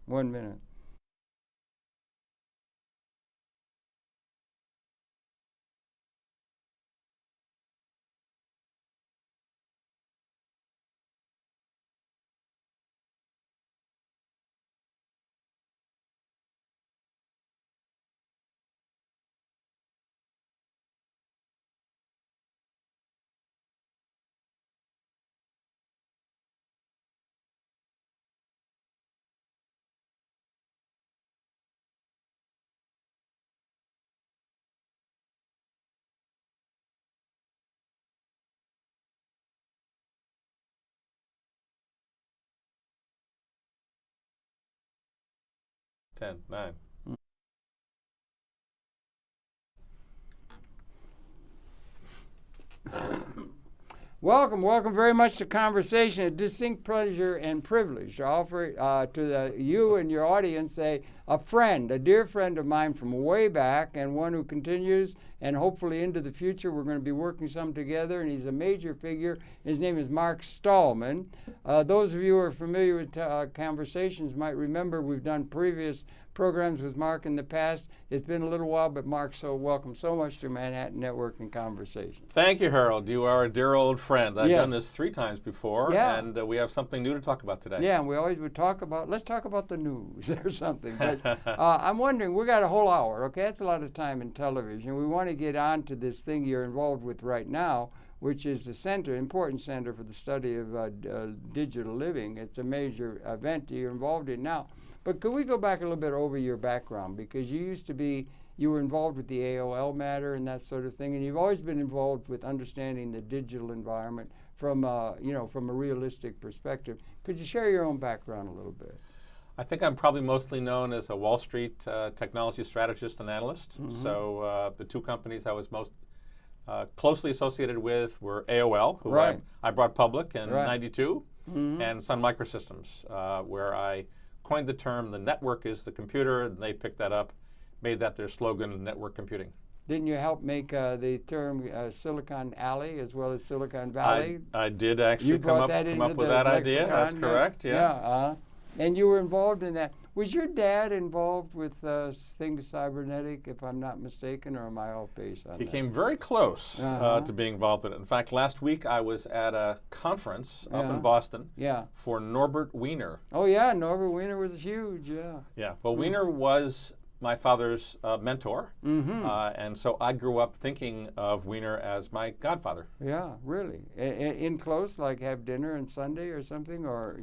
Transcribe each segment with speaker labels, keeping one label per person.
Speaker 1: 1 minute.
Speaker 2: Ten, nine.
Speaker 1: Welcome very much to Conversation. A distinct pleasure and privilege to offer you and your audience a dear friend of mine from way back, and one who continues, and hopefully into the future we're going to be working some together, and he's a major figure. His name is Mark Stahlman. Those of you who are familiar with Conversations might remember we've done previous programs with Mark in the past. It's been a little while, but Mark, so welcome so much to Manhattan Network and Conversation.
Speaker 2: Thank you, Harold. You are a dear old friend. I've done this 3 times before, and we have something new to talk about today.
Speaker 1: Yeah, and we always would let's talk about the news or something. But I'm wondering, we got a whole hour, okay? That's a lot of time in television. We want to get on to this thing you're involved with right now, which is the important center for the study of digital living. It's a major event you're involved in now. But could we go back a little bit over your background? Because you were involved with the AOL matter and that sort of thing, and you've always been involved with understanding the digital environment from a realistic perspective. Could you share your own background a little bit?
Speaker 2: I think I'm probably mostly known as a Wall Street technology strategist and analyst.
Speaker 1: Mm-hmm.
Speaker 2: So the 2 companies I was most closely associated with were AOL, who I brought public in '92, mm-hmm. and Sun Microsystems, where I coined the term, the network is the computer, and they picked that up, made that their slogan, network computing.
Speaker 1: Didn't you help make the term Silicon Alley as well as Silicon Valley?
Speaker 2: I did actually come up with that idea. That's correct, yeah.
Speaker 1: And you were involved in that. Was your dad involved with things cybernetic, if I'm not mistaken, or am I off base on that?
Speaker 2: He came very close to being involved in it. In fact, last week I was at a conference up in Boston for Norbert Wiener.
Speaker 1: Oh, yeah, Norbert Wiener was huge,
Speaker 2: Yeah, well, Wiener was my father's mentor,
Speaker 1: mm-hmm.
Speaker 2: And so I grew up thinking of Wiener as my godfather.
Speaker 1: Yeah, really? In close, like have dinner on Sunday or something, or,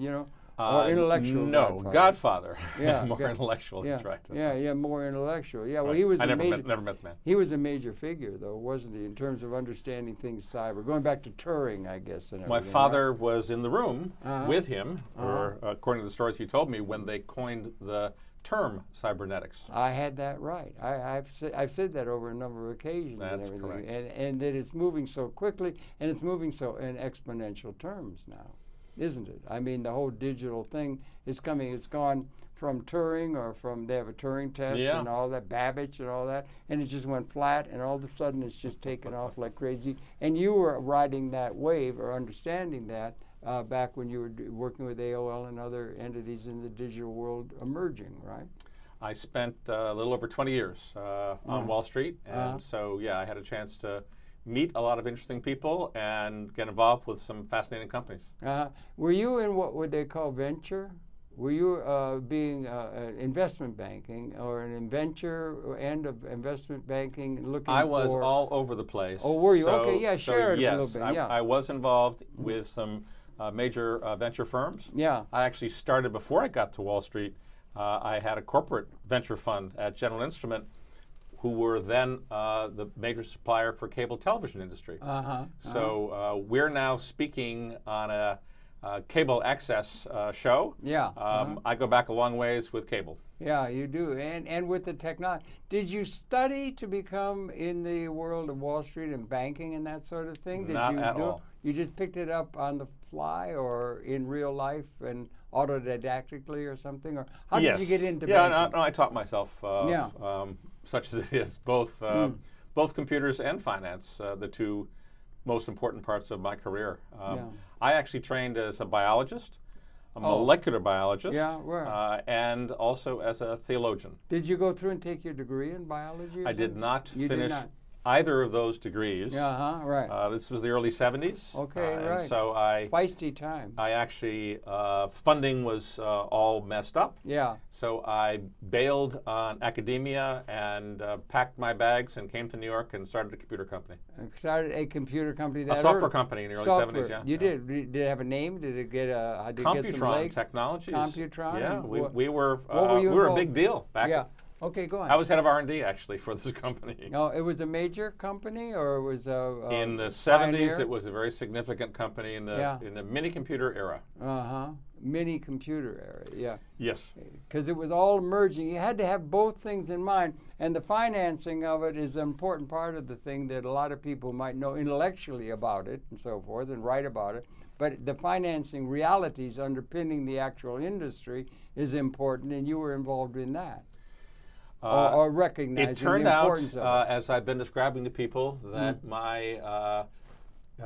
Speaker 1: or intellectual?
Speaker 2: No, godfather. Yeah, more intellectual.
Speaker 1: Yeah,
Speaker 2: that's right.
Speaker 1: Yeah, more intellectual. Yeah, well, he was.
Speaker 2: I never met the man.
Speaker 1: He was a major figure, though, wasn't he, in terms of understanding things cyber, going back to Turing, I guess. And
Speaker 2: my father was in the room with him, or according to the stories he told me, when they coined the term cybernetics.
Speaker 1: I had that right. I've said that over a number of occasions.
Speaker 2: That's
Speaker 1: and
Speaker 2: correct.
Speaker 1: And that it's moving so quickly, and it's moving so in exponential terms now, isn't it? I mean, the whole digital thing is coming. It's gone from Turing, or they have a Turing test and all that, Babbage and all that, and it just went flat, and all of a sudden it's just taken off like crazy. And you were riding that wave, or understanding that, back when you were working with AOL and other entities in the digital world emerging, right?
Speaker 2: I spent a little over 20 years on Wall Street, and so, I had a chance to meet a lot of interesting people and get involved with some fascinating companies.
Speaker 1: Were you in what would they call venture? Were you being investment banking, or an venture end of investment banking, looking for?
Speaker 2: I was all over the place.
Speaker 1: Oh, were you?
Speaker 2: So,
Speaker 1: okay, yeah, share it
Speaker 2: yes,
Speaker 1: a little bit.
Speaker 2: I was involved with some major venture firms.
Speaker 1: Yeah.
Speaker 2: I actually started before I got to Wall Street. I had a corporate venture fund at General Instrument, who were then the major supplier for cable television industry. So we're now speaking on a cable access show.
Speaker 1: Yeah.
Speaker 2: I go back a long ways with cable.
Speaker 1: Yeah, you do. And with the technology. Did you study to become in the world of Wall Street and banking and that sort of thing? Did
Speaker 2: Not
Speaker 1: you
Speaker 2: at all.
Speaker 1: You just picked it up on the fly, or in real life and autodidactically or something? Or how did you get into banking?
Speaker 2: Yeah, no, I taught myself, such as it is, both computers and finance, the 2 most important parts of my career. I actually trained as a biologist. a molecular biologist,
Speaker 1: Yeah, right.
Speaker 2: and also as a theologian.
Speaker 1: Did you go through and take your degree in biology?
Speaker 2: I did not
Speaker 1: You
Speaker 2: finish
Speaker 1: did not.
Speaker 2: either of those degrees.
Speaker 1: Right.
Speaker 2: This was the early 70s.
Speaker 1: Okay,
Speaker 2: And
Speaker 1: right.
Speaker 2: so
Speaker 1: Feisty time.
Speaker 2: I actually, funding was all messed up.
Speaker 1: Yeah.
Speaker 2: So I bailed on academia and packed my bags and came to New York and started a computer company.
Speaker 1: And started a computer company that
Speaker 2: A software
Speaker 1: early.
Speaker 2: company in the early
Speaker 1: Software.
Speaker 2: 70s, yeah.
Speaker 1: You did. Did it have a name? Did it get a? Did it get some
Speaker 2: Computron
Speaker 1: legs?
Speaker 2: Technologies.
Speaker 1: Computron.
Speaker 2: Yeah,
Speaker 1: And
Speaker 2: we were
Speaker 1: what were you
Speaker 2: we were a
Speaker 1: involved-
Speaker 2: big deal back.
Speaker 1: Yeah. Okay, go on.
Speaker 2: I was head of R&D actually for this company.
Speaker 1: No, it was a major company, or it was a
Speaker 2: In the 70s,
Speaker 1: pioneer?
Speaker 2: it was a very significant company in the
Speaker 1: Yeah.
Speaker 2: mini computer era.
Speaker 1: Mini computer era. Yeah.
Speaker 2: Yes.
Speaker 1: Because it was all emerging. You had to have both things in mind, and the financing of it is an important part of the thing that a lot of people might know intellectually about it and so forth and write about it. But the financing realities underpinning the actual industry is important, and you were involved in that. Or recognizing
Speaker 2: It turned
Speaker 1: the
Speaker 2: out,
Speaker 1: importance of it.
Speaker 2: as I've been describing to people, that my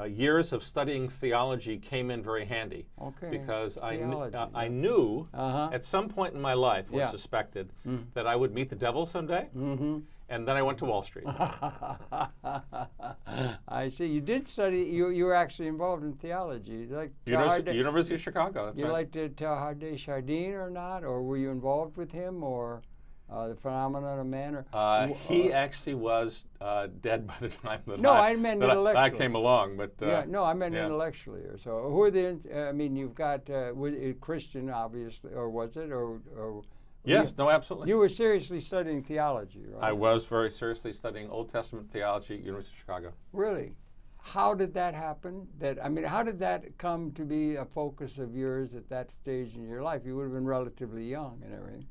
Speaker 2: years of studying theology came in very handy.
Speaker 1: Okay.
Speaker 2: Because
Speaker 1: Theology,
Speaker 2: I knew
Speaker 1: Uh-huh.
Speaker 2: at some point in my life, or
Speaker 1: Yeah.
Speaker 2: suspected, that I would meet the devil someday. And then I went to Wall Street.
Speaker 1: I see. You did study. You were actually involved in theology. You like
Speaker 2: University of Chicago. That's
Speaker 1: You
Speaker 2: right.
Speaker 1: like to Teilhard Chardin or not, or were you involved with him, or the phenomenon of man? Or
Speaker 2: He actually was dead by the time that
Speaker 1: No, I meant
Speaker 2: that I
Speaker 1: intellectually.
Speaker 2: came along. But
Speaker 1: yeah, no, I meant
Speaker 2: yeah.
Speaker 1: intellectually. Or so. Who are the? I mean, you've got was it Christian, obviously, or was it, or
Speaker 2: Yes, no, absolutely.
Speaker 1: you were seriously studying theology, right?
Speaker 2: I was very seriously studying Old Testament theology at University of Chicago.
Speaker 1: Really? How did that happen? How did that come to be a focus of yours at that stage in your life? You would have been relatively young and everything.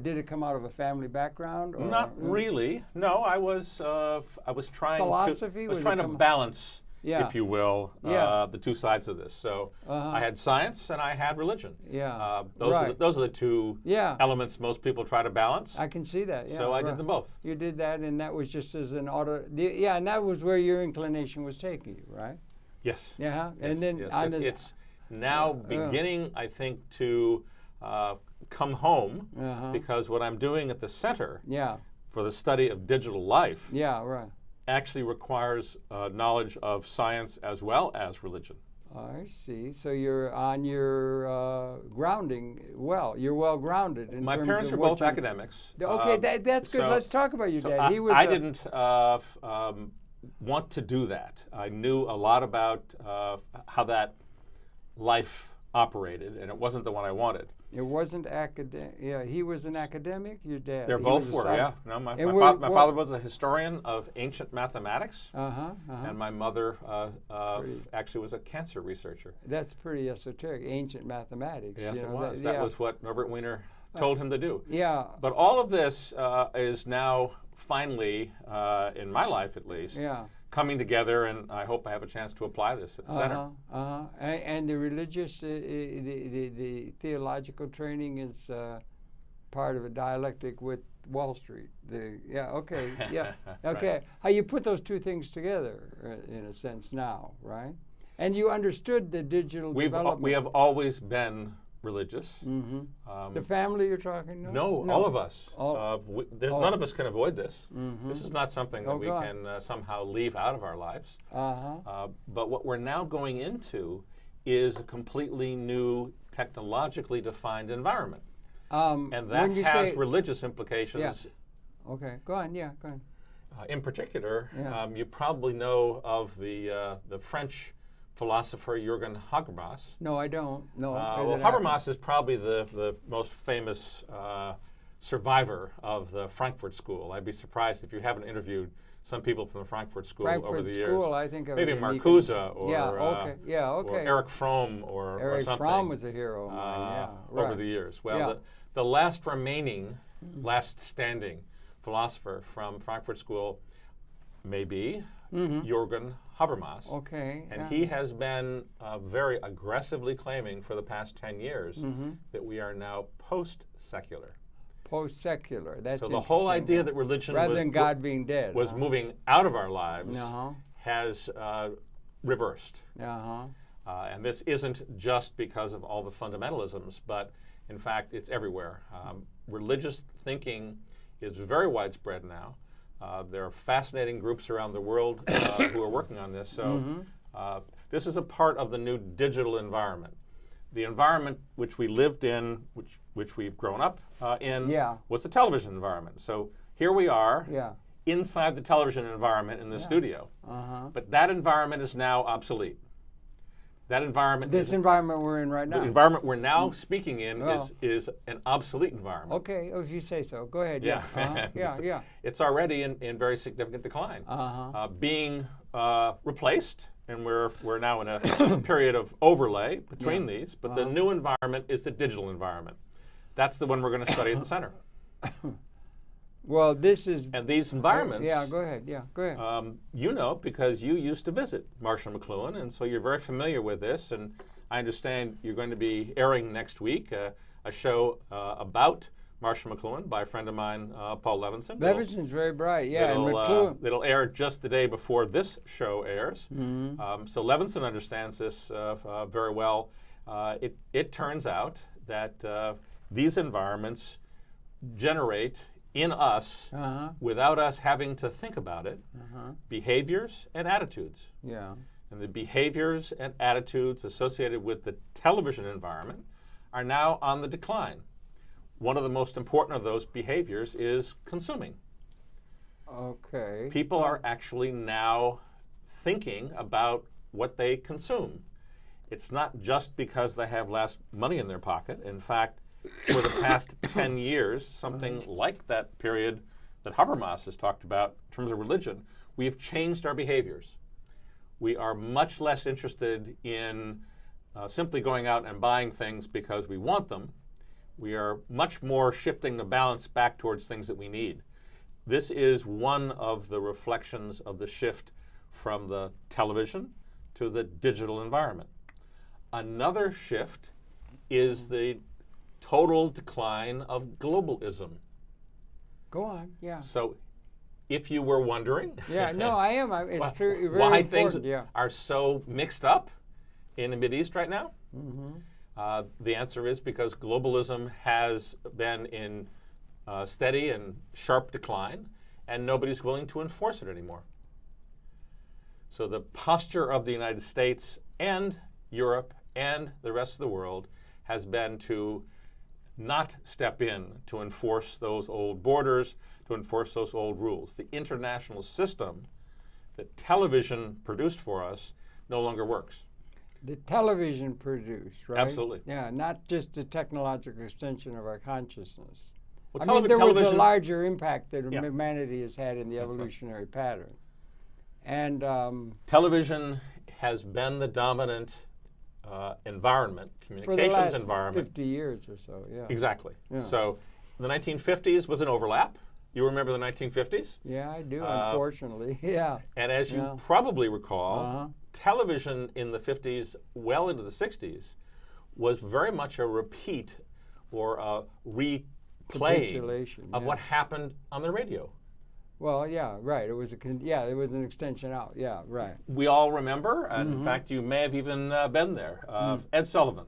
Speaker 1: Did it come out of a family background? Or,
Speaker 2: Not really. No, I was trying
Speaker 1: Philosophy?
Speaker 2: to
Speaker 1: Was it
Speaker 2: trying to balance,
Speaker 1: Yeah.
Speaker 2: if you will,
Speaker 1: Yeah.
Speaker 2: the two sides of this. So
Speaker 1: Uh-huh.
Speaker 2: I had science and I had religion.
Speaker 1: Yeah.
Speaker 2: Those are the two
Speaker 1: Yeah.
Speaker 2: elements most people try to balance.
Speaker 1: I can see that. Yeah,
Speaker 2: so I
Speaker 1: right.
Speaker 2: did them both.
Speaker 1: You did that, and that was just as an yeah, and that was where your inclination was taking you, right?
Speaker 2: Yes.
Speaker 1: Yeah.
Speaker 2: Yes,
Speaker 1: And then
Speaker 2: yes.
Speaker 1: on
Speaker 2: It's now beginning, I think, to come home because what I'm doing at the center
Speaker 1: yeah,
Speaker 2: for the study of digital life
Speaker 1: yeah, right.
Speaker 2: actually requires knowledge of science as well as religion.
Speaker 1: I see. So you're on your grounding. You're well grounded. In
Speaker 2: My
Speaker 1: terms
Speaker 2: parents
Speaker 1: of
Speaker 2: were
Speaker 1: what
Speaker 2: both
Speaker 1: you-
Speaker 2: academics.
Speaker 1: Okay, that's good.
Speaker 2: so-
Speaker 1: Let's talk about your
Speaker 2: So
Speaker 1: dad. He was.
Speaker 2: I didn't want to do that. I knew a lot about how that life operated, and it wasn't the one I wanted.
Speaker 1: It wasn't academic. Yeah, he was an academic. Your dad.
Speaker 2: They
Speaker 1: He
Speaker 2: both
Speaker 1: was a
Speaker 2: were,
Speaker 1: sci-
Speaker 2: yeah. No, my
Speaker 1: And what-
Speaker 2: father was a historian of ancient mathematics, and my mother actually was a cancer researcher.
Speaker 1: That's pretty esoteric. Ancient mathematics.
Speaker 2: Yes,
Speaker 1: you
Speaker 2: it
Speaker 1: know,
Speaker 2: was.
Speaker 1: yeah.
Speaker 2: That was what Norbert Wiener told him to do.
Speaker 1: Yeah.
Speaker 2: But all of this is now finally, in my life at least,
Speaker 1: Yeah.
Speaker 2: coming together, and I hope I have a chance to apply this at the center.
Speaker 1: And the religious, the theological training is part of a dialectic with Wall Street. Okay.
Speaker 2: Right.
Speaker 1: How you put those two things together, in a sense, now, right? And you understood the digital development.
Speaker 2: We have always been religious.
Speaker 1: The family you're talking to?
Speaker 2: No, all of us.
Speaker 1: All-
Speaker 2: None of us can avoid this. This is not something that
Speaker 1: Oh,
Speaker 2: we
Speaker 1: God.
Speaker 2: can somehow leave out of our lives.
Speaker 1: Uh-huh.
Speaker 2: But what we're now going into is a completely new, technologically defined environment. And that
Speaker 1: when you
Speaker 2: has
Speaker 1: say-
Speaker 2: religious implications.
Speaker 1: Okay, go on. Yeah, go on.
Speaker 2: In particular,
Speaker 1: Yeah.
Speaker 2: you probably know of the French philosopher Jürgen Habermas.
Speaker 1: No, I don't. No.
Speaker 2: Well, Habermas is probably the most famous survivor of the Frankfurt School. I'd be surprised if you haven't interviewed some people from the Frankfurt School over
Speaker 1: Frankfurt
Speaker 2: the
Speaker 1: School,
Speaker 2: years.
Speaker 1: I think of
Speaker 2: Maybe
Speaker 1: it in
Speaker 2: Marcuse or
Speaker 1: okay.
Speaker 2: or Erich Fromm or
Speaker 1: Erich
Speaker 2: something.
Speaker 1: Fromm was a hero of mine. Yeah,
Speaker 2: over the years. Well,
Speaker 1: Yeah.
Speaker 2: the last remaining, last standing philosopher from Frankfurt School may be Jürgen Habermas.
Speaker 1: Okay.
Speaker 2: And he has been very aggressively claiming for the past 10 years that we are now post-secular.
Speaker 1: Post-secular. That's
Speaker 2: So the whole
Speaker 1: interesting,
Speaker 2: idea
Speaker 1: yeah.
Speaker 2: that religion
Speaker 1: rather
Speaker 2: was,
Speaker 1: than God being dead
Speaker 2: was moving out of our lives
Speaker 1: Uh-huh.
Speaker 2: has reversed.
Speaker 1: Uh-huh.
Speaker 2: And this isn't just because of all the fundamentalisms, but in fact, it's everywhere. Religious thinking is very widespread now. There are fascinating groups around the world who are working on this. So this is a part of the new digital environment. The environment which we lived in, which we've grown up in, was the television environment. So here we are inside the television environment in the studio. But that environment is now obsolete. That environment
Speaker 1: This environment we're in right now.
Speaker 2: The environment we're now speaking in is an obsolete environment.
Speaker 1: Okay, if you say so. Go ahead.
Speaker 2: It's already in very significant decline. Being replaced, and we're now in a period of overlay between these, but the new environment is the digital environment. That's the one we're going to study at the center.
Speaker 1: Well, this is...
Speaker 2: And these environments...
Speaker 1: go ahead.
Speaker 2: You know, because you used to visit Marshall McLuhan, and so you're very familiar with this, and I understand you're going to be airing next week a show about Marshall McLuhan by a friend of mine, Paul Levinson.
Speaker 1: Levinson's very bright, and McLuhan.
Speaker 2: It'll air just the day before this show airs. So Levinson understands this very well. It turns out that these environments generate in us, without us having to think about it, behaviors and attitudes. And the behaviors and attitudes associated with the television environment are now on the decline. One of the most important of those behaviors is consuming.
Speaker 1: Okay.
Speaker 2: People are actually now thinking about what they consume. It's not just because they have less money in their pocket. In fact, for the past 10 years, something like that period that Habermas has talked about in terms of religion, we have changed our behaviors. We are much less interested in simply going out and buying things because we want them. We are much more shifting the balance back towards things that we need. This is one of the reflections of the shift from the television to the digital environment. Another shift is the total decline of globalism.
Speaker 1: Go on,
Speaker 2: So if you were wondering
Speaker 1: I am. It's true. Very
Speaker 2: why
Speaker 1: important,
Speaker 2: things are so mixed up in the Mideast right now, the answer is because globalism has been in steady and sharp decline, and nobody's willing to enforce it anymore. So the posture of the United States and Europe and the rest of the world has been to not step in to enforce those old borders, to enforce those old rules. The international system that television produced for us no longer works.
Speaker 1: The television produced, right?
Speaker 2: Absolutely.
Speaker 1: Yeah, not just a technological extension of our consciousness.
Speaker 2: Well,
Speaker 1: there was a larger impact that humanity has had in the evolutionary pattern. And
Speaker 2: television has been the dominant environment, communications
Speaker 1: for the last
Speaker 2: environment.
Speaker 1: 50 years or so,
Speaker 2: Exactly. So the 1950s was an overlap. You remember the 1950s?
Speaker 1: Yeah, I do, unfortunately.
Speaker 2: And as you probably recall, television in the 50s, well into the 60s, was very much a repeat or a replaying of what happened on the radio.
Speaker 1: Well, right. It was it was an extension out. Yeah, right.
Speaker 2: We all remember, and in fact, you may have even been there. Ed Sullivan.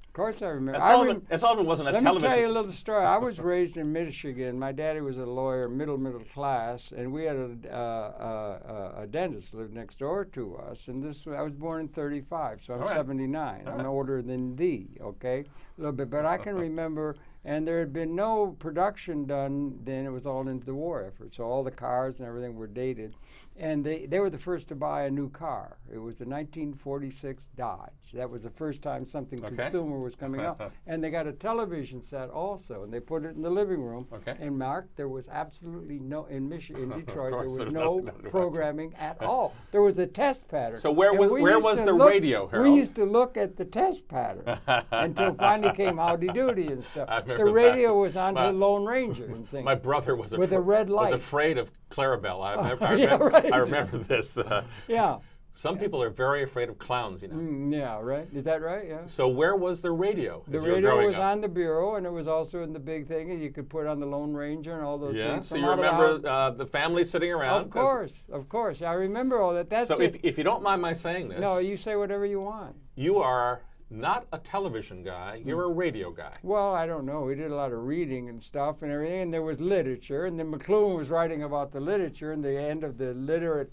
Speaker 1: Of course, I remember.
Speaker 2: Ed Sullivan wasn't a television.
Speaker 1: Let me tell you a little story. I was raised in Michigan. My daddy was a lawyer, middle class, and we had a dentist lived next door to us. And I was born in '35, so I'm 79. I'm older than thee. Okay, a little bit, but I can remember. And there had been no production done then. It was all into the war effort. So all the cars and everything were dated. And they were the first to buy a new car. It was a 1946 Dodge. That was the first time something consumer was coming out. And they got a television set also. And they put it in the living room. And Mark, there was absolutely no, in Detroit, there was no programming at all. There was a test pattern.
Speaker 2: So where was the radio, Harold?
Speaker 1: We used to look at the test pattern until finally came Howdy Doody and stuff. The radio was on to Lone Ranger and things.
Speaker 2: My brother was
Speaker 1: with a red light.
Speaker 2: Was afraid of Clarabelle. I remember this. Some people are very afraid of clowns, you know.
Speaker 1: Yeah, right. Is that right? Yeah.
Speaker 2: So where was the radio?
Speaker 1: The radio was on the bureau, and it was also in the big thing, and you could put on the Lone Ranger and all those things.
Speaker 2: So you remember the family sitting around?
Speaker 1: Of course. I remember all that. That's
Speaker 2: so if you don't mind my saying this.
Speaker 1: No, you say whatever you want.
Speaker 2: You are not a television guy, you're a radio guy.
Speaker 1: Well, I don't know. We did a lot of reading and stuff and everything, and there was literature, and then McLuhan was writing about the literature and the end of the literate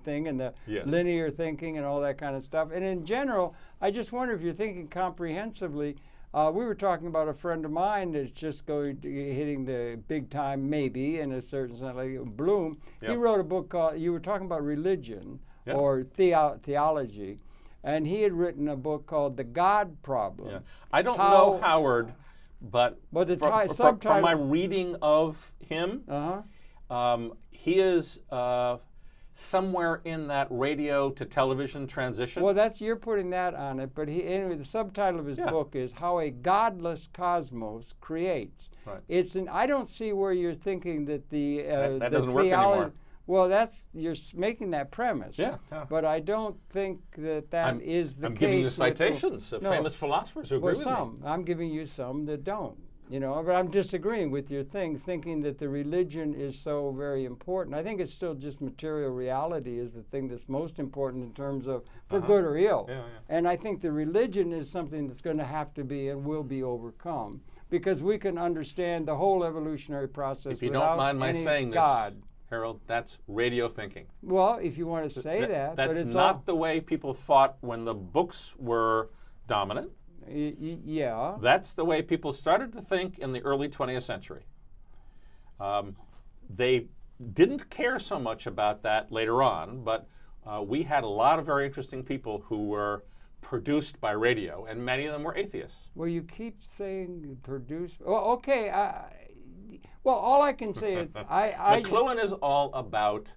Speaker 1: thing and the linear thinking and all that kind of stuff. And in general, I just wonder if you're thinking comprehensively. We were talking about a friend of mine that's just going to hitting the big time, maybe, in a certain sense, like Bloom. He wrote a book called, you were talking about religion or theology. And he had written a book called The God Problem.
Speaker 2: Yeah. I don't know Howard, but from my reading of him, he is somewhere in that radio to television transition.
Speaker 1: Well, you're putting that on it, but anyway, the subtitle of his book is How a Godless Cosmos Creates.
Speaker 2: Right.
Speaker 1: I don't see where you're thinking that
Speaker 2: that doesn't work anymore.
Speaker 1: Well, you're making that premise. Yeah. But I don't think that is the case.
Speaker 2: I'm giving you citations of famous philosophers who agree with me.
Speaker 1: I'm giving you some that don't. But I'm disagreeing with your thing, thinking that the religion is so very important. I think it's still just material reality is the thing that's most important in terms of for good or ill. And I think the religion is something that's going to have to be and will be overcome because we can understand the whole evolutionary process
Speaker 2: if you don't mind my saying
Speaker 1: God.
Speaker 2: This, Harold, that's radio thinking.
Speaker 1: Well, if you want to say that.
Speaker 2: That's
Speaker 1: but it's
Speaker 2: not the way people thought when the books were dominant.
Speaker 1: Yeah.
Speaker 2: That's the way people started to think in the early 20th century. They didn't care so much about that later on, but we had a lot of very interesting people who were produced by radio, and many of them were atheists.
Speaker 1: Well, you keep saying produced. Well, okay. Well, all I can say is
Speaker 2: McLuhan is all about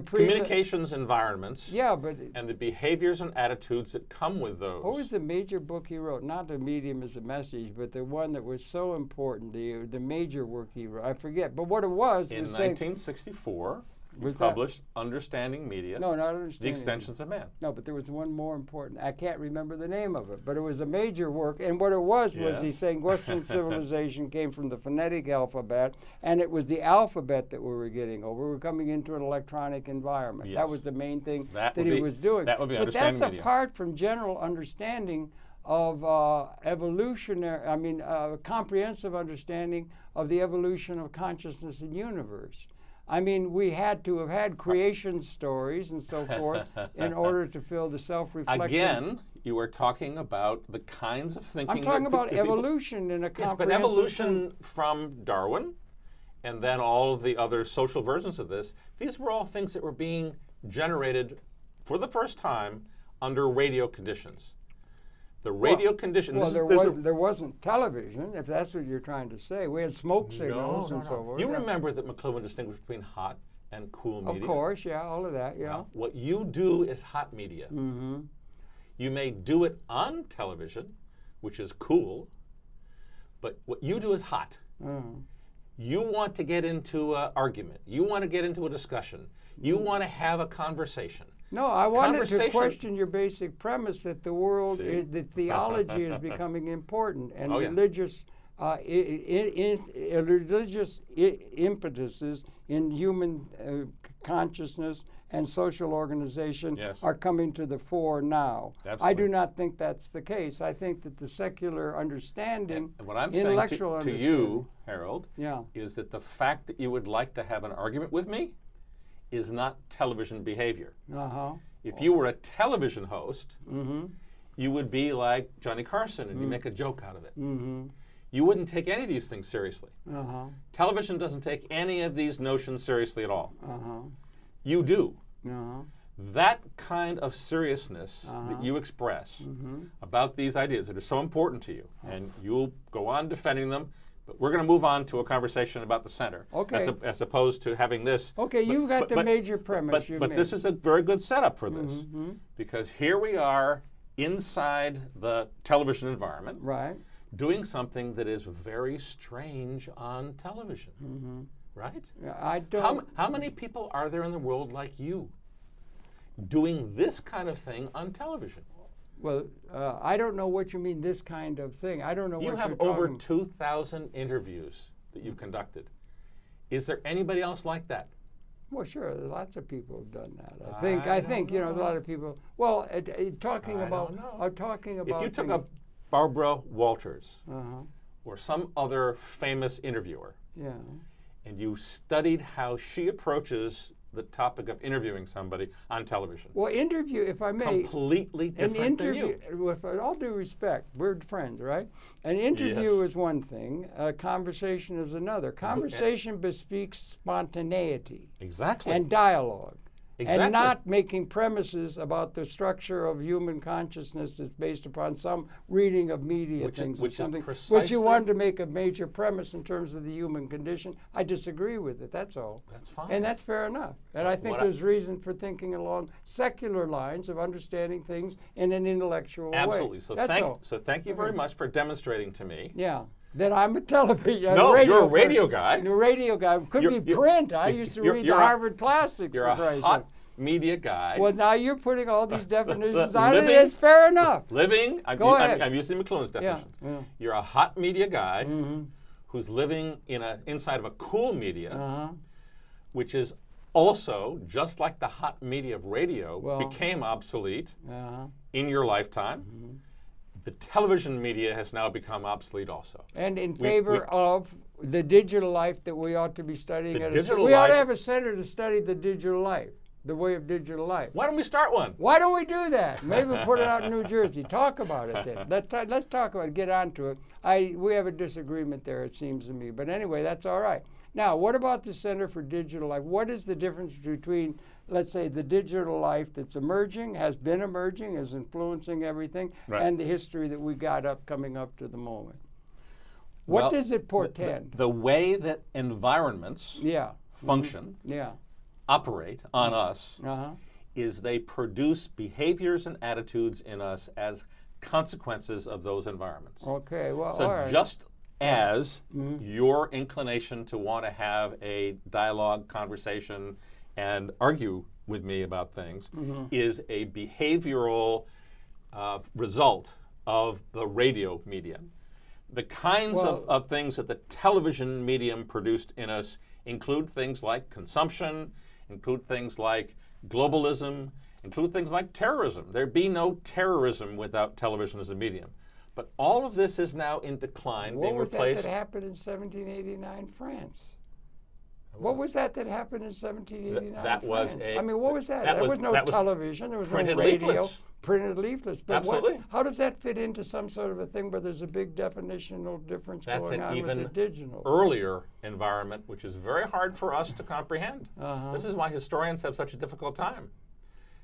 Speaker 2: communications environments and the behaviors and attitudes that come with those.
Speaker 1: What was the major book he wrote? Not The Medium as a Message, but the one that was so important, the major work he wrote. I forget. But what it was
Speaker 2: in 1964, he published Understanding Media.
Speaker 1: No, not Understanding.
Speaker 2: The Extensions of Man.
Speaker 1: No, but there was one more important. I can't remember the name of it, but it was a major work. And what it was he's saying Western civilization came from the phonetic alphabet, and it was the alphabet that we were getting over. We were coming into an electronic environment. That was the main thing that he was doing.
Speaker 2: That would be
Speaker 1: but
Speaker 2: Understanding
Speaker 1: that's
Speaker 2: Media.
Speaker 1: Apart from general understanding of comprehensive understanding of the evolution of consciousness and universe. I mean, we had to have had creation stories and so forth in order to fill the self-reflection.
Speaker 2: Again, you are talking about the kinds of thinking.
Speaker 1: I'm talking about evolution in a comprehensive
Speaker 2: but evolution from Darwin, and then all of the other social versions of this. These were all things that were being generated for the first time under radio conditions. The radio conditions.
Speaker 1: Well, there wasn't television, if that's what you're trying to say. We had smoke signals and so forth.
Speaker 2: You remember that McLuhan distinguished between hot and cool media?
Speaker 1: Of course, all of that,
Speaker 2: Now, what you do is hot media.
Speaker 1: Mm-hmm.
Speaker 2: You may do it on television, which is cool, but what you do is hot.
Speaker 1: Mm.
Speaker 2: You want to get into an argument. You want to get into a discussion. You want to have a conversation.
Speaker 1: No, I wanted to question your basic premise that the world, that theology is becoming important, and religious impetuses in human consciousness and social organization are coming to the fore now.
Speaker 2: Absolutely.
Speaker 1: I do not think that's the case. I think that the secular understanding,
Speaker 2: and what I'm
Speaker 1: intellectual
Speaker 2: saying to you, Harold, is that the fact that you would like to have an argument with me is not television behavior. If you were a television host, you would be like Johnny Carson and you make a joke out of it. You wouldn't take any of these things seriously. Television doesn't take any of these notions seriously at all. You do. That kind of seriousness that you express about these ideas that are so important to you, and you'll go on defending them. But we're going to move on to a conversation about the center, as opposed to having this.
Speaker 1: Okay, you've got the major premise.
Speaker 2: But this is a very good setup for this, because here we are inside the television environment, doing something that is very strange on television, right?
Speaker 1: I don't.
Speaker 2: How many people are there in the world like you? doing this kind of thing on television.
Speaker 1: Well, I don't know what you mean, this kind of thing. I don't know what you're talking about.
Speaker 2: You have over 2,000 interviews that you've conducted. Is there anybody else like that?
Speaker 1: Well, sure, lots of people have done that. I think you know, a lot of people. Well, talking about
Speaker 2: If you took up Barbara Walters or some other famous interviewer, and you studied how she approaches the topic of interviewing somebody on television.
Speaker 1: Well, interview, if I may.
Speaker 2: Completely different than you.
Speaker 1: With all due respect, we're friends, right? An interview is one thing. A conversation is another. Conversation bespeaks spontaneity.
Speaker 2: Exactly.
Speaker 1: And dialogue.
Speaker 2: Exactly.
Speaker 1: And not making premises about the structure of human consciousness that's based upon some reading of media things or something, which you wanted to make a major premise in terms of the human condition. I disagree with it, that's all.
Speaker 2: That's fine.
Speaker 1: And that's fair enough. And I think there's reason for thinking along secular lines of understanding things in an intellectual way.
Speaker 2: Absolutely. So thank you very much for demonstrating to me.
Speaker 1: Yeah. That I'm a television.
Speaker 2: No, you're a radio guy.
Speaker 1: A radio guy. Could be print. I used to read the Harvard Classics.
Speaker 2: You're a hot media guy.
Speaker 1: Well, now you're putting all these definitions on it. It's fair enough.
Speaker 2: I'm using McLuhan's definitions.
Speaker 1: Yeah.
Speaker 2: You're a hot media guy who's living inside of a cool media, which is also, just like the hot media of radio, became obsolete in your lifetime. The television media has now become obsolete also.
Speaker 1: And in favor of the digital life that we ought to be studying.
Speaker 2: We
Speaker 1: ought to have a center to study the digital life, the way of digital life.
Speaker 2: Why don't we start one?
Speaker 1: Why don't we do that? Maybe we'll put it out in New Jersey. Talk about it then. Let's talk about it, get on to it. We have a disagreement there, it seems to me. But anyway, that's all right. Now, what about the Center for Digital Life? What is the difference between, let's say, the digital life that's emerging, has been emerging, is influencing everything, and the history that we got coming up to the moment? What does it portend?
Speaker 2: The way that environments function, operate on us, is they produce behaviors and attitudes in us as consequences of those environments.
Speaker 1: Okay, well,
Speaker 2: so
Speaker 1: all right.
Speaker 2: Just as your inclination to want to have a dialogue, conversation, and argue with me about things is a behavioral result of the radio medium. The kinds of things that the television medium produced in us include things like consumption, include things like globalism, include things like terrorism. There'd be no terrorism without television as a medium. But all of this is now in decline, being replaced.
Speaker 1: What was that happened in 1789 France? What was that happened in 1789
Speaker 2: That
Speaker 1: France?
Speaker 2: was a...
Speaker 1: I mean, what was that? There was no television. There was no radio.
Speaker 2: Leaflets.
Speaker 1: Printed leaflets. But
Speaker 2: Absolutely.
Speaker 1: how does that fit into some sort of a thing where there's a big definitional difference going on with the digital?
Speaker 2: Earlier environment, which is very hard for us to comprehend. This is why historians have such a difficult time.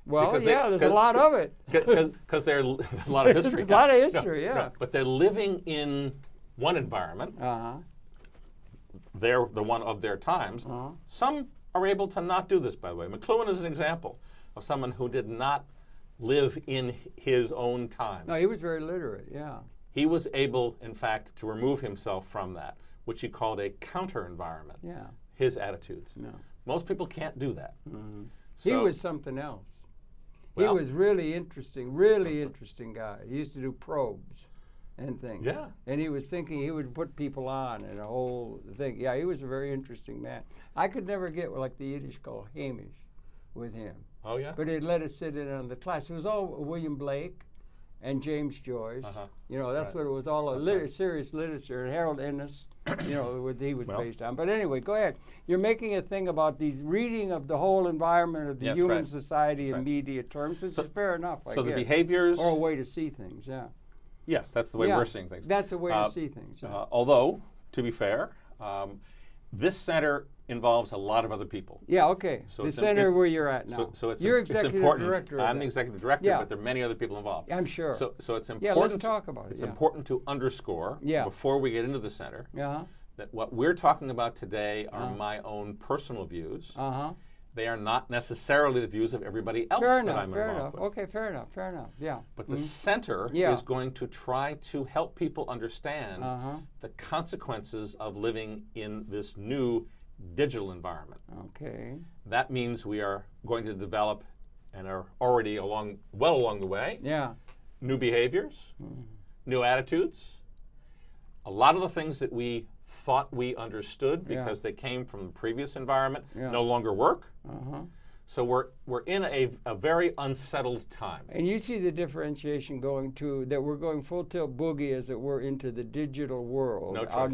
Speaker 1: Well, there's a lot of it.
Speaker 2: Because there's a lot of history.
Speaker 1: A lot of history,
Speaker 2: No, but they're living in one environment. They're the one of their times. Some are able to not do this, by the way. McLuhan is an example of someone who did not live in his own time.
Speaker 1: No, he was very literate,
Speaker 2: He was able, in fact, to remove himself from that, which he called a counter-environment, his attitudes. Most people can't do that. So,
Speaker 1: he was something else. He was really interesting guy. He used to do probes and things.
Speaker 2: Yeah.
Speaker 1: And he was thinking he would put people on and a whole thing. Yeah, he was a very interesting man. I could never get like the Yiddish call Hamish with him.
Speaker 2: Oh, yeah?
Speaker 1: But he'd let us sit in on the class. It was all William Blake and James Joyce. You know, that's what it was, all serious literature. And Harold Innes, you know, what he was based on. But anyway, go ahead. You're making a thing about these reading of the whole environment of the human society in media terms, which is fair enough, I guess.
Speaker 2: The behaviors...
Speaker 1: Or a way to see things,
Speaker 2: Yes, that's the way we're seeing things.
Speaker 1: That's a way to see things.
Speaker 2: Although, to be fair, this center involves a lot of other people.
Speaker 1: Yeah, okay. So the center where you're at now.
Speaker 2: So it's
Speaker 1: you're executive director.
Speaker 2: I'm the executive director, but there are many other people involved.
Speaker 1: I'm sure.
Speaker 2: So it's important.
Speaker 1: Yeah, let's talk about it.
Speaker 2: It's important to underscore before we get into the center that what we're talking about today are my own personal views. They are not necessarily the views of everybody else that I'm involved with.
Speaker 1: Okay, fair enough. Yeah.
Speaker 2: But the center is going to try to help people understand the consequences of living in this new digital environment.
Speaker 1: Okay.
Speaker 2: That means we are going to develop and are already well along the way.
Speaker 1: Yeah.
Speaker 2: New behaviors, new attitudes. A lot of the things that we thought we understood because they came from the previous environment no longer work. So we're in a very unsettled time.
Speaker 1: And you see the differentiation going to that we're going full tilt boogie, as it were, into the digital world.
Speaker 2: No choice.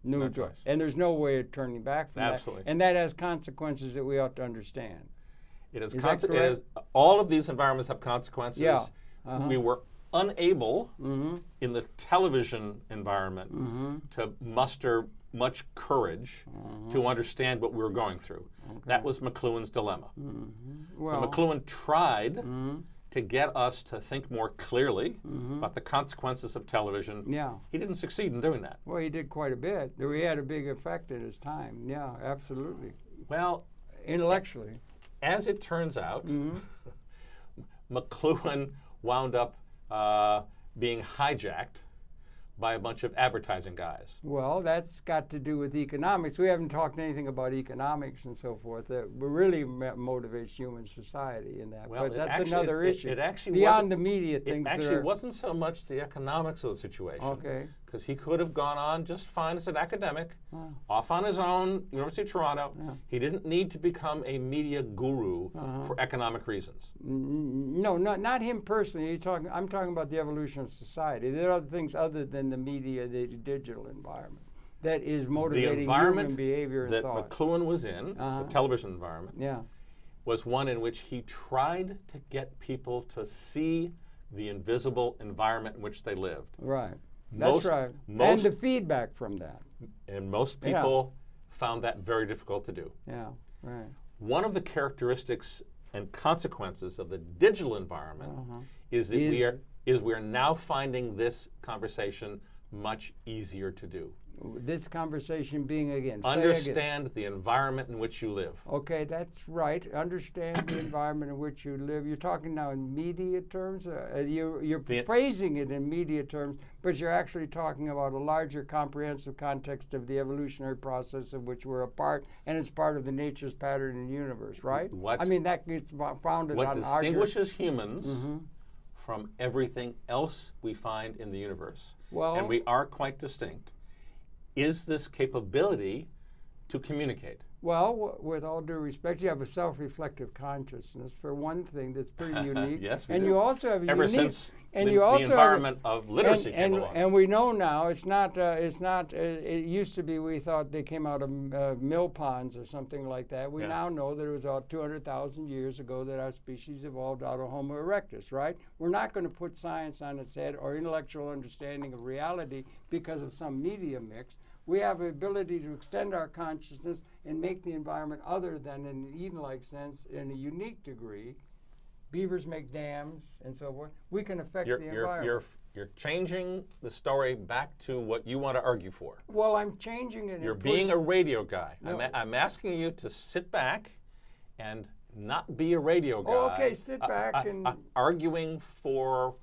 Speaker 1: New choice. And there's no way of turning back from
Speaker 2: Absolutely.
Speaker 1: that. And that has consequences that we ought to understand.
Speaker 2: It is,
Speaker 1: all
Speaker 2: of these environments have consequences.
Speaker 1: Yeah.
Speaker 2: We were unable in the television environment to muster much courage to understand what we were going through. That was McLuhan's dilemma.
Speaker 1: Well,
Speaker 2: so McLuhan tried to get us to think more clearly about the consequences of television.
Speaker 1: Yeah.
Speaker 2: He didn't succeed in doing that.
Speaker 1: Well, he did quite a bit. He had a big effect in his time. Yeah, absolutely.
Speaker 2: Well,
Speaker 1: intellectually.
Speaker 2: As it turns out, McLuhan wound up being hijacked by a bunch of advertising guys.
Speaker 1: Well, that's got to do with economics. We haven't talked anything about economics and so forth that really motivates human society in that.
Speaker 2: Well,
Speaker 1: but that's another issue.
Speaker 2: It actually
Speaker 1: beyond the media things.
Speaker 2: It actually wasn't so much the economics of the situation.
Speaker 1: Okay.
Speaker 2: Because he could have gone on just fine as an academic, off on his own, University of Toronto. He didn't need to become a media guru for economic reasons.
Speaker 1: No, not him personally. I'm talking about the evolution of society. There are other things other than the media, the digital environment, that is motivating human behavior and thought.
Speaker 2: The environment that McLuhan was in, the television environment, was one in which he tried to get people to see the invisible environment in which they lived.
Speaker 1: Right. That's right. And the feedback from that.
Speaker 2: And most people found that very difficult to do.
Speaker 1: Yeah, right.
Speaker 2: One of the characteristics and consequences of the digital environment is that we are now finding this conversation much easier to do.
Speaker 1: This conversation being, again,
Speaker 2: understand the environment in which you live.
Speaker 1: Okay, that's right. Understand the environment in which you live. You're talking now in media terms. You're phrasing it in media terms, but you're actually talking about a larger comprehensive context of the evolutionary process of which we're a part, and it's part of the nature's pattern in the universe, right?
Speaker 2: I
Speaker 1: mean, that gets founded on
Speaker 2: what distinguishes humans from everything else we find in the universe, and we are quite distinct, is this capability to communicate.
Speaker 1: Well, with all due respect, you have a self-reflective consciousness, for one thing, that's pretty unique.
Speaker 2: Yes, we
Speaker 1: and
Speaker 2: do.
Speaker 1: You also have
Speaker 2: ever since the environment of literacy came along.
Speaker 1: And we know now it's not. It used to be we thought they came out of mill ponds or something like that. We now know that it was about 200,000 years ago that our species evolved out of Homo erectus. Right? We're not going to put science on its head or intellectual understanding of reality because of some media mix. We have the ability to extend our consciousness and make the environment other than in an Eden-like sense in a unique degree. Beavers make dams and so forth. We can affect the environment.
Speaker 2: You're changing the story back to what you want to argue for.
Speaker 1: Well, I'm changing it.
Speaker 2: You're being a radio guy.
Speaker 1: No.
Speaker 2: I'm asking you to sit back and not be a radio guy.
Speaker 1: Oh, okay, sit back and
Speaker 2: arguing for